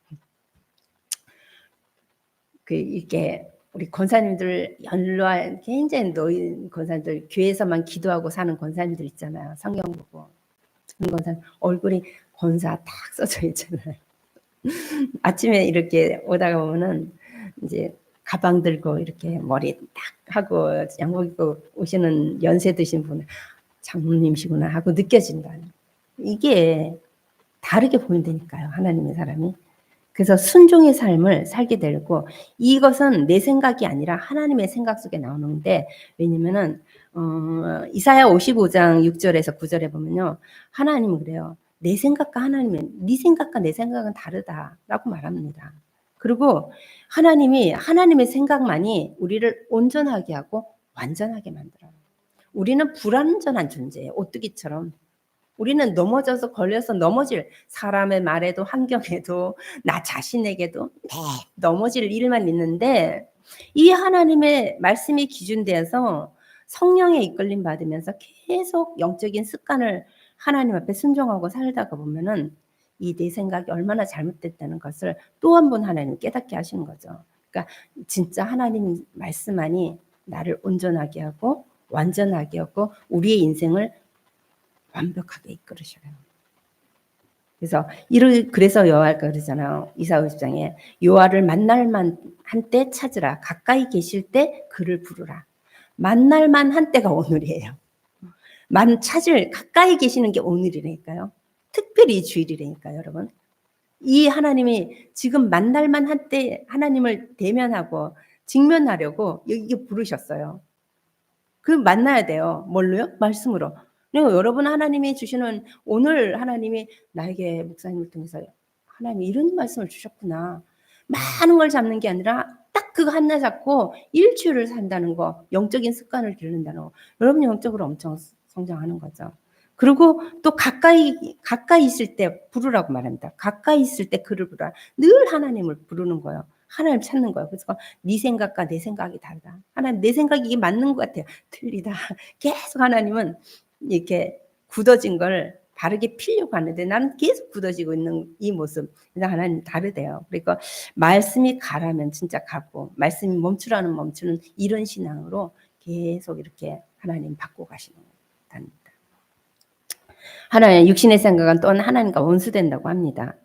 이렇게 우리 권사님들 연로한 굉장히 노인 권사님들, 교회에서만 기도하고 사는 권사님들 있잖아요. 성경 보고. 그런 권사님 얼굴이 권사 딱 써져 있잖아요. 아침에 이렇게 오다가 보면은 이제 가방 들고 이렇게 머리 딱 하고 양복 입고 오시는 연세 드신 분, 장로님이시구나 하고 느껴진다. 이게 다르게 보인다니까요, 하나님의 사람이. 그래서 순종의 삶을 살게 되고, 이것은 내 생각이 아니라 하나님의 생각 속에 나오는데, 왜냐면은 이사야 55장 6절에서 9절에 보면요, 하나님은 그래요. 내 생각과 하나님은, 네 생각과 내 생각은 다르다라고 말합니다. 그리고 하나님이, 하나님의 생각만이 우리를 온전하게 하고 완전하게 만들어요. 우리는 불완전한 존재예요, 오뚜기처럼. 우리는 넘어져서 걸려서 넘어질, 사람의 말에도 환경에도 나 자신에게도 넘어질 일만 있는데, 이 하나님의 말씀이 기준되어서 성령의 이끌림 받으면서 계속 영적인 습관을 하나님 앞에 순종하고 살다가 보면은 이 내 생각이 얼마나 잘못됐다는 것을 또 한 번 하나님 깨닫게 하시는 거죠. 그러니까 진짜 하나님 말씀만이 나를 온전하게 하고 완전하게 하고 우리의 인생을 완벽하게 이끌으셔요. 그래서 여호와가 그러잖아요. 이사 50장에 여호와를 만날만 한 때 찾으라. 가까이 계실 때 그를 부르라. 만날만 한 때가 오늘이에요. 가까이 계시는 게 오늘이라니까요. 특별히 이 주일이라니까요, 여러분. 이 하나님이 지금 만날만 한 때 하나님을 대면하고 직면하려고 여기 부르셨어요. 그럼 만나야 돼요. 뭘로요? 말씀으로. 그리고 여러분, 하나님이 주시는, 오늘 하나님이 나에게 목사님을 통해서 하나님이 이런 말씀을 주셨구나. 많은 걸 잡는 게 아니라 딱 그거 하나 잡고 일주일을 산다는 거, 영적인 습관을 기른다는 거. 여러분 영적으로 엄청 성장하는 거죠. 그리고 또 가까이 있을 때 부르라고 말합니다. 가까이 있을 때 그를 부르라. 늘 하나님을 부르는 거예요. 하나님 찾는 거예요. 그래서 네 생각과 내 생각이 다르다. 하나님, 내 생각이 이게 맞는 것 같아요. 틀리다. 계속 하나님은 이렇게 굳어진 걸 바르게 피려고 하는데 나는 계속 굳어지고 있는 이 모습. 그래서 하나님 다르대요. 그러니까 말씀이 가라면 진짜 가고, 말씀이 멈추라는 멈추는, 이런 신앙으로 계속 이렇게 하나님 받고 가시는 겁니다. 하나님, 육신의 생각은 또한 하나님과 원수된다고 합니다.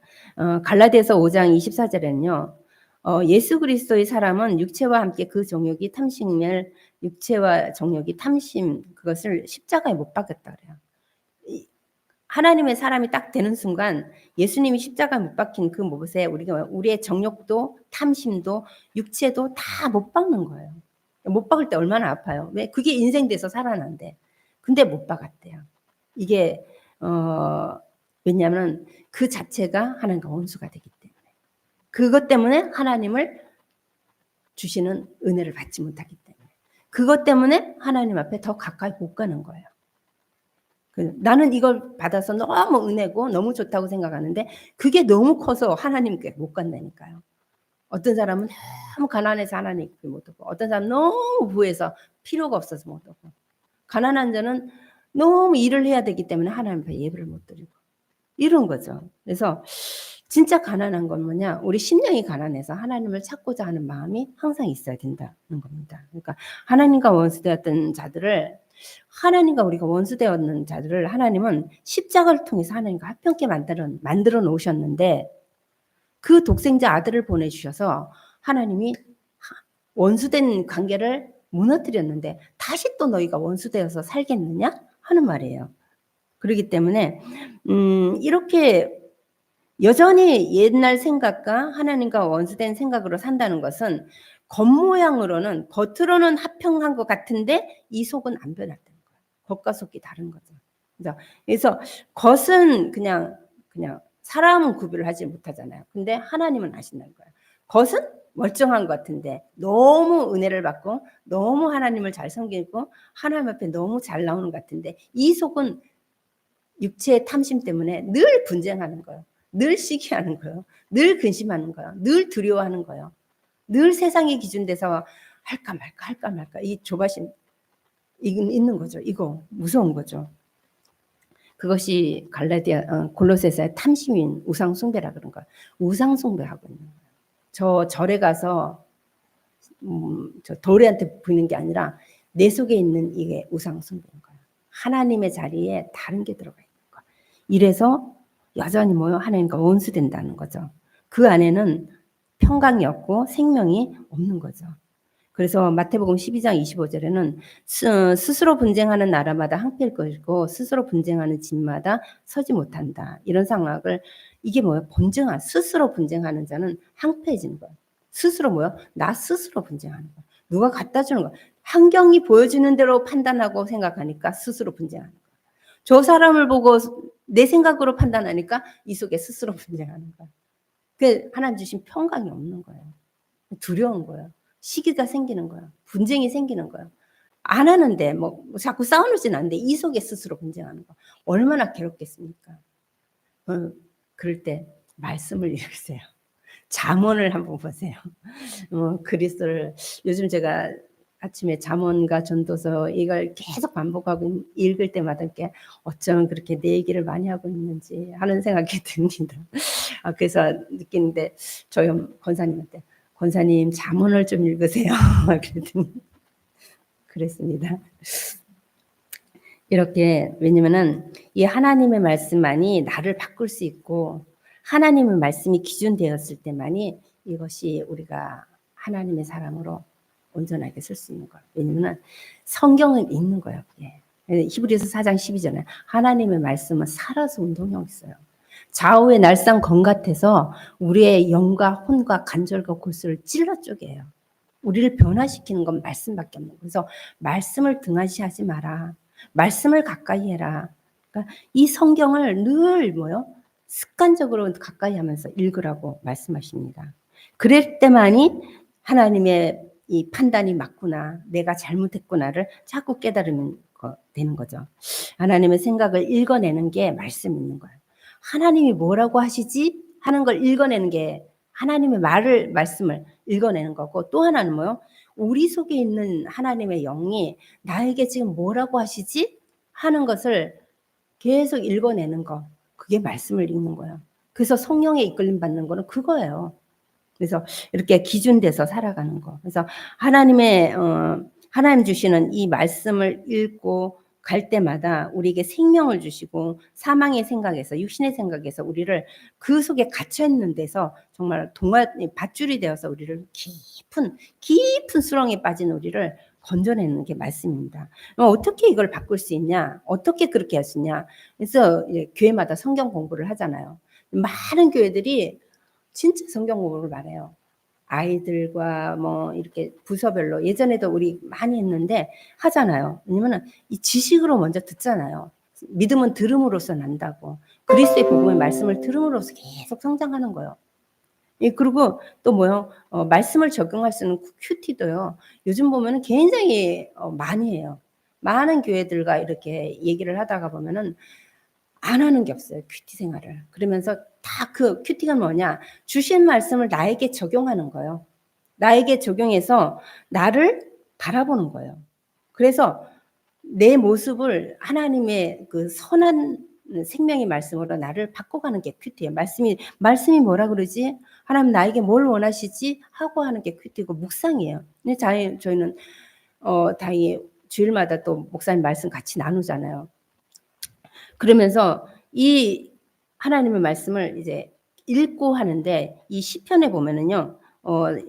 갈라디아서 5장 24절에는요. 예수 그리스도의 사람은 육체와 함께 그 정욕이 탐심을, 육체와 정욕이 탐심, 그것을 십자가에 못 박았다 그래요. 하나님의 사람이 딱 되는 순간 예수님이 십자가에 못 박힌 그 못에 우리의 정욕도 탐심도 육체도 다 못 박는 거예요. 못 박을 때 얼마나 아파요. 왜? 그게 인생 돼서 살아난대. 근데 못 박았대요. 이게 왜냐하면 그 자체가 하나님과 원수가 되기 때문에. 그것 때문에 하나님을 주시는 은혜를 받지 못하기 때문에. 그것 때문에 하나님 앞에 더 가까이 못 가는 거예요. 나는 이걸 받아서 너무 은혜고 너무 좋다고 생각하는데 그게 너무 커서 하나님께 못 간다니까요. 어떤 사람은 너무 가난해서 하나님께 못 오고, 어떤 사람은 너무 부해서 필요가 없어서 못 오고, 가난한 자는 너무 일을 해야 되기 때문에 하나님 앞에 예배를 못 드리고, 이런 거죠. 그래서 진짜 가난한 건 뭐냐? 우리 심령이 가난해서 하나님을 찾고자 하는 마음이 항상 있어야 된다는 겁니다. 그러니까 하나님과 원수되었던 자들을, 하나님과 우리가 원수되었는 자들을 하나님은 십자가를 통해서 하나님과 화평케 만들어 놓으셨는데, 그 독생자 아들을 보내주셔서 하나님이 원수된 관계를 무너뜨렸는데 다시 또 너희가 원수되어서 살겠느냐 하는 말이에요. 그렇기 때문에 이렇게 여전히 옛날 생각과 하나님과 원수된 생각으로 산다는 것은 겉모양으로는, 겉으로는 합평한 것 같은데 이 속은 안 변했다는 거예요. 겉과 속이 다른 거죠. 그래서 겉은 그냥 사람은 구별을 하지 못하잖아요. 근데 하나님은 아신다는 거예요. 겉은 멀쩡한 것 같은데 너무 은혜를 받고 너무 하나님을 잘 섬기고 하나님 앞에 너무 잘 나오는 것 같은데 이 속은 육체의 탐심 때문에 늘 분쟁하는 거예요. 늘 시기하는 거예요. 늘 근심하는 거예요. 늘 두려워하는 거예요. 늘 세상의 기준돼서 할까 말까 할까 말까 이 조바심 있는 거죠. 이거 무서운 거죠. 그것이 골로새서의 탐심인 우상 숭배라 그런 거예요. 우상 숭배하고 있는 거예요. 저 절에 가서 저 돌에한테 보이는 게 아니라 내 속에 있는 이게 우상 숭배인 거예요. 하나님의 자리에 다른 게 들어가 있는 거예요. 이래서 여전히 뭐요? 하나님과 원수된다는 거죠. 그 안에는 평강이 없고 생명이 없는 거죠. 그래서 마태복음 12장 25절에는 스스로 분쟁하는 나라마다 항폐일 것이고 스스로 분쟁하는 집마다 서지 못한다. 이런 상황을 이게 뭐예요? 스스로 분쟁하는 자는 항폐해지는 거예요. 스스로 뭐요? 나 스스로 분쟁하는 거예요. 누가 갖다 주는 거예요. 환경이 보여주는 대로 판단하고 생각하니까 스스로 분쟁하는 거예요. 저 사람을 보고 내 생각으로 판단하니까 이 속에 스스로 분쟁하는 거예요. 그 하나님 주신 평강이 없는 거예요. 두려운 거예요. 시기가 생기는 거예요. 분쟁이 생기는 거예요. 안 하는데 뭐 자꾸 싸우진 않는데 이 속에 스스로 분쟁하는 거 얼마나 괴롭겠습니까? 그럴 때 말씀을 읽으세요. 잠언을 한번 보세요. 그리스도를 요즘 제가 아침에 잠언과 전도서 이걸 계속 반복하고 읽을 때마다 이렇게 어쩌면 그렇게 내 얘기를 많이 하고 있는지 하는 생각이 듭니다. 그래서 느끼는데 저희 권사님한테 권사님 잠언을 좀 읽으세요. 그랬더니 그랬습니다. 이렇게 왜냐면은 이 하나님의 말씀만이 나를 바꿀 수 있고 하나님의 말씀이 기준되었을 때만이 이것이 우리가 하나님의 사람으로 온전하게 쓸 수 있는 거예요. 왜냐면은 성경을 읽는 거예요. 그게. 히브리서 4장 12절에 하나님의 말씀은 살아서 운동력 있어요. 좌우의 날상 검 같아서 우리의 영과 혼과 관절과 골수를 찔러 쪼개요. 우리를 변화시키는 건 말씀밖에 없는 거예요. 그래서 말씀을 등한시하지 마라. 말씀을 가까이 해라. 그러니까 이 성경을 늘 습관적으로 가까이 하면서 읽으라고 말씀하십니다. 그럴 때만이 하나님의 이 판단이 맞구나, 내가 잘못했구나를 자꾸 깨달으면 되는 거죠. 하나님의 생각을 읽어내는 게 말씀 있는 거예요. 하나님이 뭐라고 하시지 하는 걸 읽어내는 게 하나님의 말씀을 읽어내는 거고 또 하나는 우리 속에 있는 하나님의 영이 나에게 지금 뭐라고 하시지 하는 것을 계속 읽어내는 거 그게 말씀을 읽는 거예요. 그래서 성령에 이끌림 받는 거는 그거예요. 그래서 이렇게 기준돼서 살아가는 거. 그래서 하나님 주시는 이 말씀을 읽고 갈 때마다 우리에게 생명을 주시고 사망의 생각에서 육신의 생각에서 우리를 그 속에 갇혀 있는 데서 정말 밧줄이 되어서 우리를 깊은 수렁에 빠진 우리를 건져내는 게 말씀입니다. 어떻게 이걸 바꿀 수 있냐? 어떻게 그렇게 할 수 있냐? 그래서 교회마다 성경 공부를 하잖아요. 많은 교회들이 진짜 성경 공부를 말해요. 아이들과 이렇게 부서별로 예전에도 우리 많이 했는데 하잖아요. 왜냐면은 이 지식으로 먼저 듣잖아요. 믿음은 들음으로써 난다고. 그리스도의 복음의 말씀을 들음으로써 계속 성장하는 거예요. 그리고 또 말씀을 적용할 수 있는 큐티도요. 요즘 보면은 굉장히 많이 해요. 많은 교회들과 이렇게 얘기를 하다가 보면은 안 하는 게 없어요. 큐티 생활을. 그러면서 다 그 큐티가 뭐냐? 주신 말씀을 나에게 적용하는 거예요. 나에게 적용해서 나를 바라보는 거예요. 그래서 내 모습을 하나님의 그 선한 생명의 말씀으로 나를 바꿔가는 게 큐티예요. 말씀이 뭐라 그러지? 하나님 나에게 뭘 원하시지? 하고 하는 게 큐티고 묵상이에요. 근데 저희는 다행히 주일마다 또 목사님 말씀 같이 나누잖아요. 그러면서 이 하나님의 말씀을 이제 읽고 하는데 이 시편에 보면은요.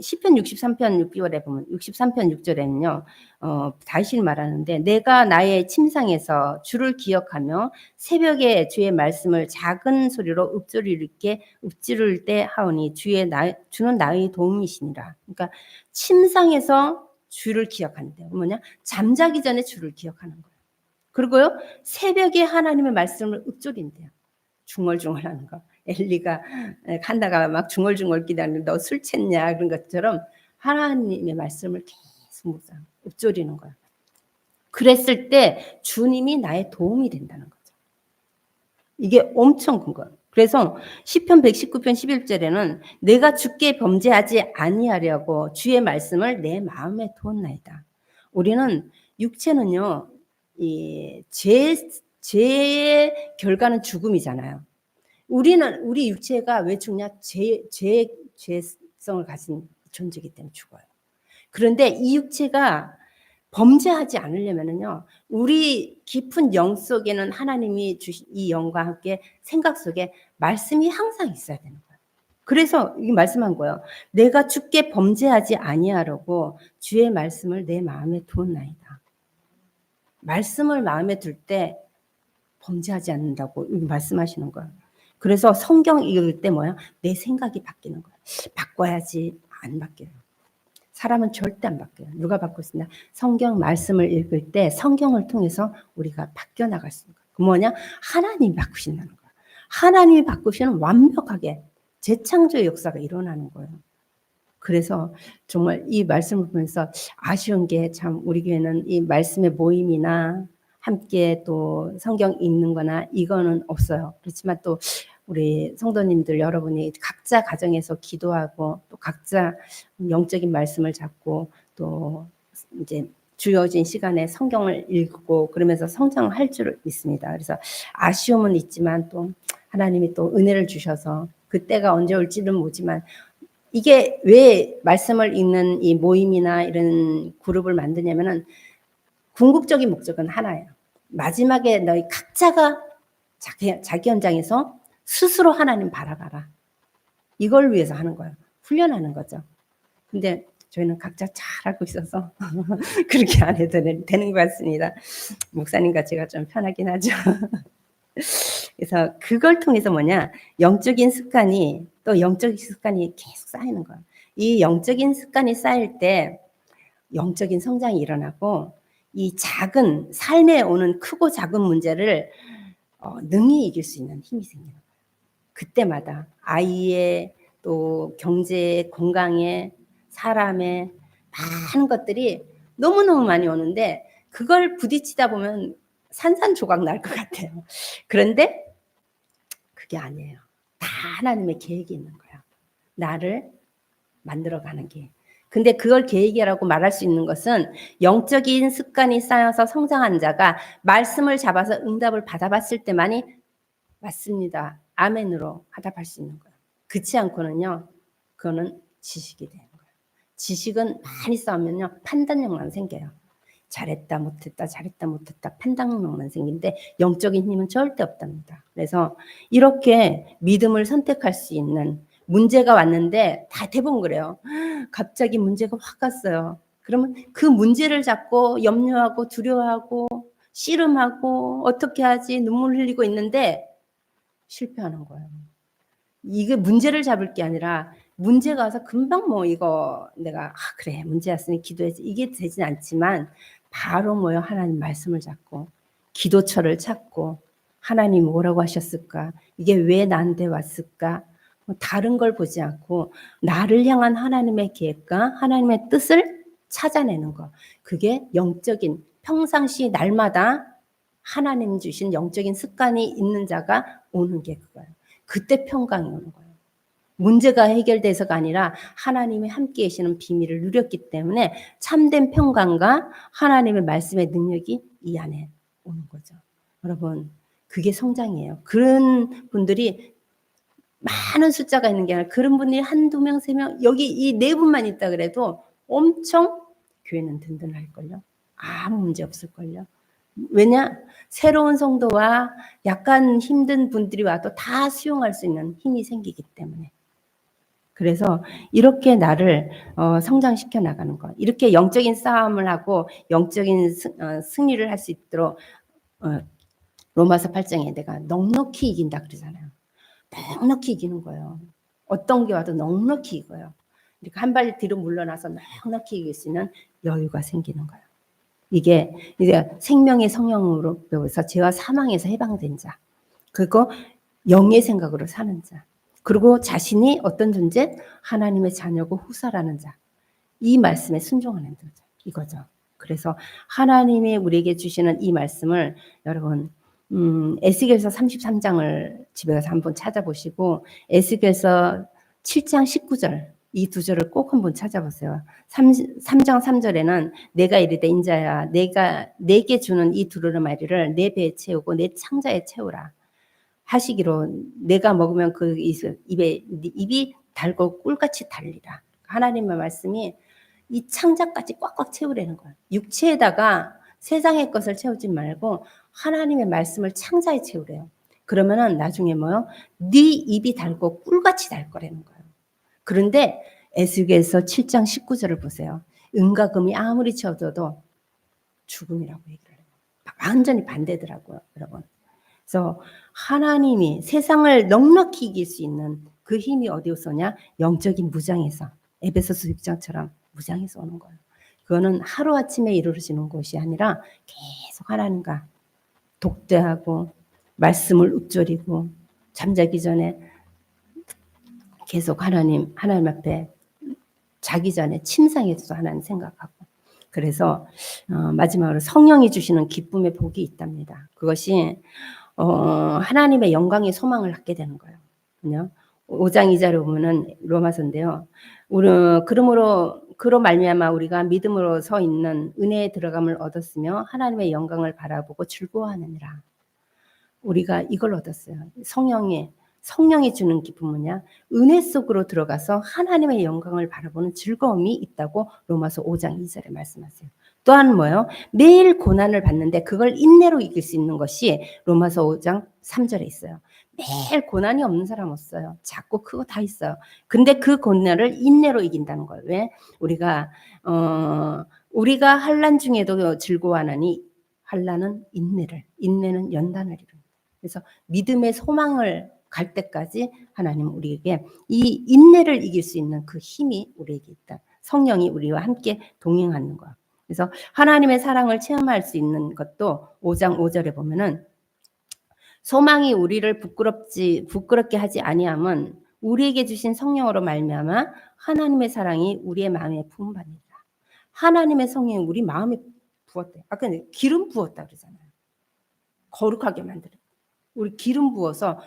시편 63편 6절에 보면 63편 6절에는요. 다윗이 말하는데 내가 나의 침상에서 주를 기억하며 새벽에 주의 말씀을 작은 소리로 읊조릴 때 하오니 주는 나의 도움이시니라. 그러니까 침상에서 주를 기억한대요. 뭐냐? 잠자기 전에 주를 기억하는 거예요. 그리고요. 새벽에 하나님의 말씀을 읊조린대요. 중얼중얼하는 거. 엘리가 칸다가 막 중얼중얼 기다리는 너 술 챘냐 그런 것처럼 하나님의 말씀을 계속 읊조리는 거예요. 그랬을 때 주님이 나의 도움이 된다는 거죠. 이게 엄청 큰 거예요. 그래서 시편 119편 11절에는 내가 주께 범죄하지 아니하려고 주의 말씀을 내 마음에 두었나이다. 우리는 육체는요, 이 죄의 결과는 죽음이잖아요. 우리 육체가 왜 죽냐? 죄성을 가진 존재이기 때문에 죽어요. 그런데 이 육체가 범죄하지 않으려면은요, 우리 깊은 영 속에는 하나님이 주신 이 영과 함께 생각 속에 말씀이 항상 있어야 되는 거예요. 그래서 이 말씀한 거예요. 내가 주께 범죄하지 아니하려고 주의 말씀을 내 마음에 두었나이다. 말씀을 마음에 둘 때 범죄하지 않는다고 말씀하시는 거예요. 그래서 성경 읽을 때 뭐야? 내 생각이 바뀌는 거예요. 바꿔야지. 안 바뀌어요. 사람은 절대 안 바뀌어요. 누가 바꿀 수 있나? 성경 말씀을 읽을 때 성경을 통해서 우리가 바뀌어 나갈 수 있는 거예요. 그 뭐냐? 하나님이 바꾸신다는 거예요. 하나님이 바꾸시는 완벽하게 재창조의 역사가 일어나는 거예요. 그래서 정말 이 말씀을 보면서 아쉬운 게 참 우리 교회는 이 말씀의 모임이나 함께 또 성경 읽는 거나 이거는 없어요. 그렇지만 또 우리 성도님들 여러분이 각자 가정에서 기도하고 또 각자 영적인 말씀을 잡고 또 이제 주어진 시간에 성경을 읽고 그러면서 성장할 줄 믿습니다. 그래서 아쉬움은 있지만 또 하나님이 또 은혜를 주셔서 그때가 언제 올지는 모르지만 이게 왜 말씀을 읽는 이 모임이나 이런 그룹을 만드냐면은 궁극적인 목적은 하나예요. 마지막에 너희 각자가 자기 현장에서 스스로 하나님 바라봐라. 이걸 위해서 하는 거예요. 훈련하는 거죠. 근데 저희는 각자 잘 알고 있어서 그렇게 안 해도 되는 것 같습니다. 목사님과 제가 좀 편하긴 하죠. 그래서 그걸 통해서 뭐냐, 영적인 습관이 또 영적인 습관이 계속 쌓이는 거예요. 이 영적인 습관이 쌓일 때 영적인 성장이 일어나고 이 작은 삶에 오는 크고 작은 문제를 능히 이길 수 있는 힘이 생겨요. 그때마다 아이의 또 경제, 건강에 사람의 많은 것들이 너무너무 많이 오는데 그걸 부딪히다 보면 산산조각 날 것 같아요. 그런데 그게 아니에요. 다 하나님의 계획이 있는 거야. 나를 만들어가는 게. 근데 그걸 계획이라고 말할 수 있는 것은 영적인 습관이 쌓여서 성장한 자가 말씀을 잡아서 응답을 받아봤을 때만이 맞습니다. 아멘으로 화답할 수 있는 거예요. 그렇지 않고는요. 그거는 지식이 되는 거예요. 지식은 많이 쌓으면요. 판단력만 생겨요. 잘했다 못했다 잘했다 못했다 판단력만 생기는데 영적인 힘은 절대 없답니다. 그래서 이렇게 믿음을 선택할 수 있는 문제가 왔는데 다 대부분 그래요. 갑자기 문제가 확 왔어요. 그러면 그 문제를 잡고 염려하고 두려워하고 씨름하고 어떻게 하지 눈물 흘리고 있는데 실패하는 거예요. 이게 문제를 잡을 게 아니라 문제가 와서 금방 뭐 이거 내가 그래 문제 왔으니 기도해야지 이게 되진 않지만 바로 뭐요 하나님 말씀을 잡고 기도처를 찾고 하나님 뭐라고 하셨을까 이게 왜 나한테 왔을까 뭐 다른 걸 보지 않고 나를 향한 하나님의 계획과 하나님의 뜻을 찾아내는 거 그게 영적인 평상시 날마다 하나님 주신 영적인 습관이 있는 자가 오는 게 그거예요. 그때 평강이 오는 거예요. 문제가 해결돼서가 아니라 하나님이 함께 계시는 비밀을 누렸기 때문에 참된 평강과 하나님의 말씀의 능력이 이 안에 오는 거죠. 여러분 그게 성장이에요. 그런 분들이 많은 숫자가 있는 게 아니라 그런 분이 한두 명, 세 명 여기 이 네 분만 있다 그래도 엄청 교회는 든든할걸요. 아무 문제 없을걸요. 왜냐? 새로운 성도와 약간 힘든 분들이 와도 다 수용할 수 있는 힘이 생기기 때문에. 그래서 이렇게 나를 성장시켜 나가는 것. 이렇게 영적인 싸움을 하고 영적인 승리를 할 수 있도록 로마서 8장에 내가 넉넉히 이긴다 그러잖아요. 넉넉히 이기는 거예요. 어떤 게 와도 넉넉히 이겨요. 이렇게 한 발 뒤로 물러나서 넉넉히 이길 수 있는 여유가 생기는 거예요. 이게 이제 생명의 성령으로 배워서 죄와 사망에서 해방된 자. 그리고 영의 생각으로 사는 자. 그리고 자신이 어떤 존재? 하나님의 자녀고 후사라는 자. 이 말씀에 순종하는 자. 이거죠. 그래서 하나님이 우리에게 주시는 이 말씀을 여러분 에스겔서 33장을 집에 가서 한번 찾아보시고 에스겔서 7장 19절 이 두 절을 꼭 한번 찾아보세요. 3장 3절에는 내가 이르되 인자야 내가 내게 주는 이 두루마리를 내 배에 채우고 내 창자에 채우라 하시기로 내가 먹으면 그 입이 달고 꿀같이 달리라. 하나님의 말씀이 이 창자까지 꽉꽉 채우라는 거예요. 육체에다가 세상의 것을 채우지 말고 하나님의 말씀을 창자에 채우래요. 그러면은 나중에 뭐요? 네 입이 달고 꿀같이 달 거라는 거예요. 그런데 에스겔서 7장 19절을 보세요. 은과 금이 아무리 채워져도 죽음이라고 얘기를 해요. 완전히 반대더라고요, 여러분. 그래서 하나님이 세상을 넉넉히 이길 수 있는 그 힘이 어디서 오냐? 영적인 무장에서 에베소서 6장처럼 무장에서 오는 거예요. 그거는 하루아침에 이루어지는 것이 아니라 계속 하나님과 독대하고 말씀을 읊조리고 잠자기 전에 계속 하나님 앞에 자기 전에 침상에서 하나님 생각하고 그래서 마지막으로 성령이 주시는 기쁨의 복이 있답니다. 그것이 하나님의 영광의 소망을 갖게 되는 거예요. 5장 2절에 보면은 로마서인데요. 그로 말미암아 우리가 믿음으로 서 있는 은혜의 들어감을 얻었으며 하나님의 영광을 바라보고 즐거워하느니라. 우리가 이걸 얻었어요. 성령이 주는 기쁨은 뭐냐? 은혜 속으로 들어가서 하나님의 영광을 바라보는 즐거움이 있다고 로마서 5장 2절에 말씀하세요. 또한 뭐예요? 매일 고난을 받는데 그걸 인내로 이길 수 있는 것이 로마서 5장 3절에 있어요. 매일 고난이 없는 사람 없어요. 작고 크고 다 있어요. 근데 그 고난을 인내로 이긴다는 거예요. 왜? 우리가 환난 중에도 즐거워하나니 환난은 인내는 연단을 이룬다. 그래서 믿음의 소망을 갈 때까지 하나님 우리에게 이 인내를 이길 수 있는 그 힘이 우리에게 있다. 성령이 우리와 함께 동행하는 거. 그래서 하나님의 사랑을 체험할 수 있는 것도 5장 5절에 보면은 소망이 우리를 부끄럽게 하지 아니함은 우리에게 주신 성령으로 말미암아 하나님의 사랑이 우리의 마음에 부음받니라. 하나님의 성령이 우리 마음에 부었대. 아까 기름 부었다 그러잖아요. 거룩하게 만들어. 우리 기름 부어서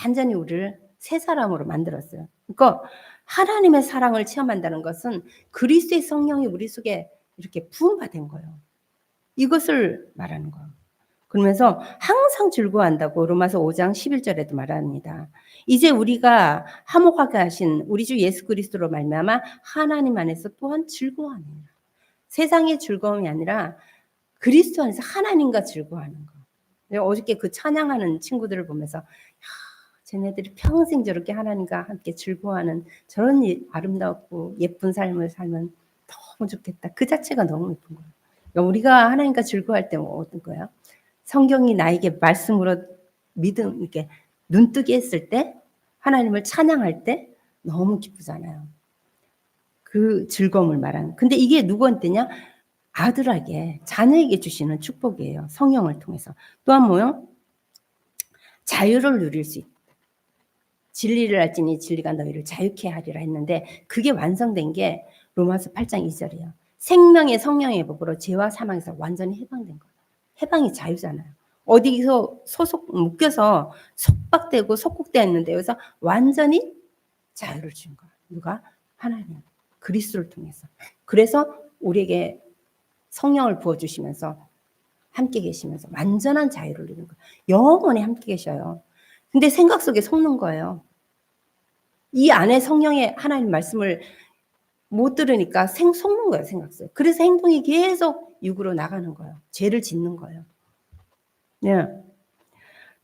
완전히 우리를 새 사람으로 만들었어요. 그러니까 하나님의 사랑을 체험한다는 것은 그리스도의 성령이 우리 속에 이렇게 부음받은 거예요. 이것을 말하는 거예요. 그러면서 항상 즐거워한다고 로마서 5장 11절에도 말합니다. 이제 우리가 화목하게 하신 우리 주 예수 그리스도로 말미암아 하나님 안에서 또한 즐거워하느니라. 세상의 즐거움이 아니라 그리스도 안에서 하나님과 즐거워하는 거. 내가 어저께 그 찬양하는 친구들을 보면서 쟤네들이 평생 저렇게 하나님과 함께 즐거워하는 저런 아름답고 예쁜 삶을 살면 너무 좋겠다. 그 자체가 너무 예쁜 거예요. 그러니까 우리가 하나님과 즐거워할 때 어떤 거예요? 성경이 나에게 말씀으로 믿음 이렇게 눈뜨게 했을 때 하나님을 찬양할 때 너무 기쁘잖아요. 그 즐거움을 말하는. 근데 이게 누구한테냐? 아들에게 자녀에게 주시는 축복이에요. 성령을 통해서. 또한 뭐요? 자유를 누릴 수 있다. 진리를 알지니 진리가 너희를 자유케 하리라 했는데 그게 완성된 게 로마서 8장 2절이에요. 생명의 성령의 법으로 죄와 사망에서 완전히 해방된 거예요. 해방이 자유잖아요. 어디서 묶여서 속박되고 속국되어 있는데 여기서 완전히 자유를 준 거예요. 누가? 하나님. 그리스도를 통해서. 그래서 우리에게 성령을 부어주시면서 함께 계시면서 완전한 자유를 누리는 거예요. 영원히 함께 계셔요. 근데 생각 속에 속는 거예요. 이 안에 성령의 하나님 말씀을 못 들으니까 속는 거예요. 생각 속에. 그래서 행동이 계속 육으로 나가는 거예요. 죄를 짓는 거예요. 네.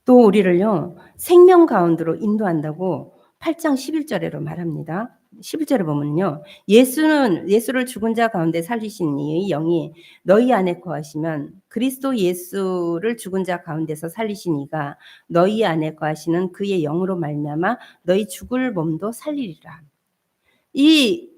또 우리를요. 생명 가운데로 인도한다고 8장 11절에로 말합니다. 11절에 보면요. 예수를 죽은 자 가운데 살리신 이의 영이 너희 안에 거하시면 그리스도 예수를 죽은 자 가운데서 살리신 이가 너희 안에 거하시는 그의 영으로 말미암아 너희 죽을 몸도 살리리라. 이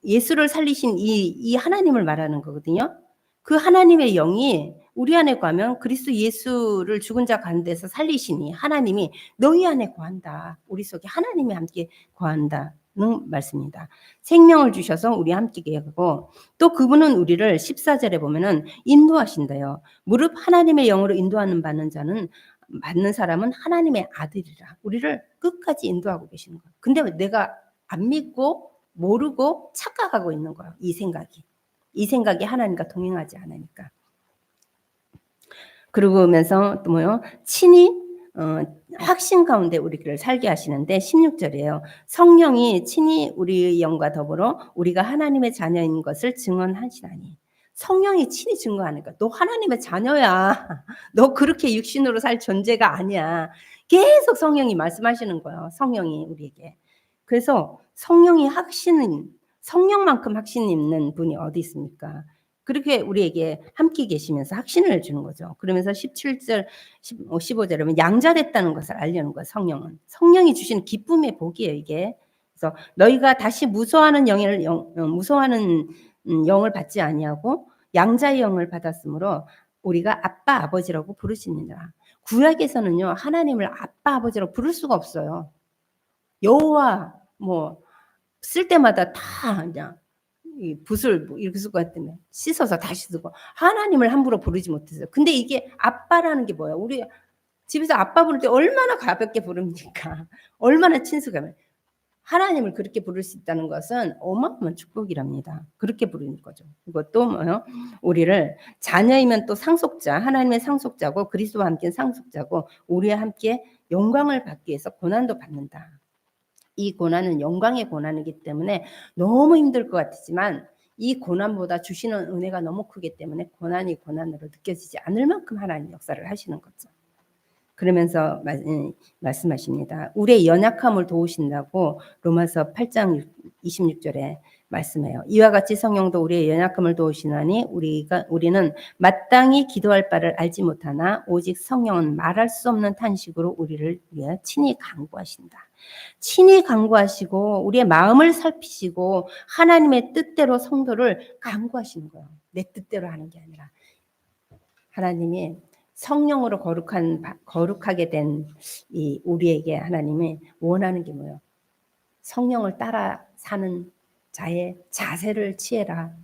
예수를 살리신 이 하나님을 말하는 거거든요. 그 하나님의 영이 우리 안에 거하면 그리스도 예수를 죽은 자 가운데서 살리시니 하나님이 너희 안에 거한다. 우리 속에 하나님이 함께 거한다. 말씀입니다. 생명을 주셔서 우리 함께 하고 또 그분은 우리를 14절에 보면은 인도하신대요. 무릇 하나님의 영으로 인도하는 받는 사람은 하나님의 아들이라. 우리를 끝까지 인도하고 계시는 거예요. 근데 내가 안 믿고 모르고 착각하고 있는 거예요. 이 생각이 하나님과 동행하지 않으니까. 그러면서 또 뭐요? 친히 확신 가운데 우리를 살게 하시는데 16절이에요. 성령이 친히 우리의 영과 더불어 우리가 하나님의 자녀인 것을 증언하시나니. 성령이 친히 증거하니까 너 하나님의 자녀야. 너 그렇게 육신으로 살 존재가 아니야. 계속 성령이 말씀하시는 거예요. 성령이 우리에게. 그래서 성령만큼 확신 있는 분이 어디 있습니까? 그렇게 우리에게 함께 계시면서 확신을 주는 거죠. 그러면서 17절, 15절에 양자됐다는 것을 알려는 거예요. 성령은. 성령이 주시는 기쁨의 복이에요, 이게. 그래서 너희가 다시 무서워하는 영을 받지 아니하고 양자의 영을 받았으므로 우리가 아빠 아버지라고 부르시느니라. 구약에서는요, 하나님을 아빠 아버지라고 부를 수가 없어요. 여호와 쓸 때마다 다 그냥 이 붓을 이렇게 쓰고 했더니 씻어서 다시 쓰고 하나님을 함부로 부르지 못했어요. 근데 이게 아빠라는 게 뭐야? 우리 집에서 아빠 부를 때 얼마나 가볍게 부릅니까? 얼마나 친숙하면. 하나님을 그렇게 부를 수 있다는 것은 어마어마한 축복이랍니다. 그렇게 부르는 거죠. 이것도 뭐요? 우리를 자녀이면 또 상속자, 하나님의 상속자고 그리스도와 함께 상속자고 우리와 함께 영광을 받기 위해서 고난도 받는다. 이 고난은 영광의 고난이기 때문에 너무 힘들 것 같지만 이 고난보다 주시는 은혜가 너무 크기 때문에 고난이 고난으로 느껴지지 않을 만큼 하나님 역사를 하시는 거죠. 그러면서 말씀하십니다. 우리의 연약함을 도우신다고 로마서 8장 26절에 말씀해요. 이와 같이 성령도 우리의 연약함을 도우시나니 우리는 마땅히 기도할 바를 알지 못하나 오직 성령은 말할 수 없는 탄식으로 우리를 위해 친히 간구하신다. 친히 간구하시고 우리의 마음을 살피시고 하나님의 뜻대로 성도를 간구하시는 거예요. 내 뜻대로 하는 게 아니라 하나님이 성령으로 거룩하게 된 이 우리에게 하나님이 원하는 게 뭐예요? 성령을 따라 사는 자의 자세를 취해라.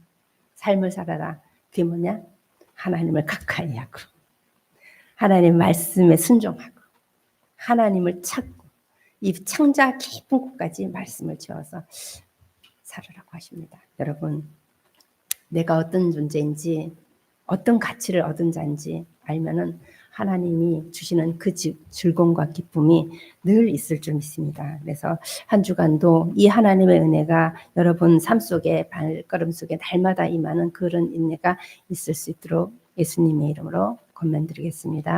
삶을 살아라. 그게 뭐냐? 하나님을 가까이 하고 하나님 말씀에 순종하고 하나님을 찾고 이 창자 깊은 곳까지 말씀을 지어서 살으라고 하십니다. 여러분, 내가 어떤 존재인지 어떤 가치를 얻은 자인지 알면은 하나님이 주시는 그 즐거움과 기쁨이 늘 있을 줄 믿습니다. 그래서 한 주간도 이 하나님의 은혜가 여러분 삶 속에 발걸음 속에 날마다 임하는 그런 은혜가 있을 수 있도록 예수님의 이름으로 권면드리겠습니다.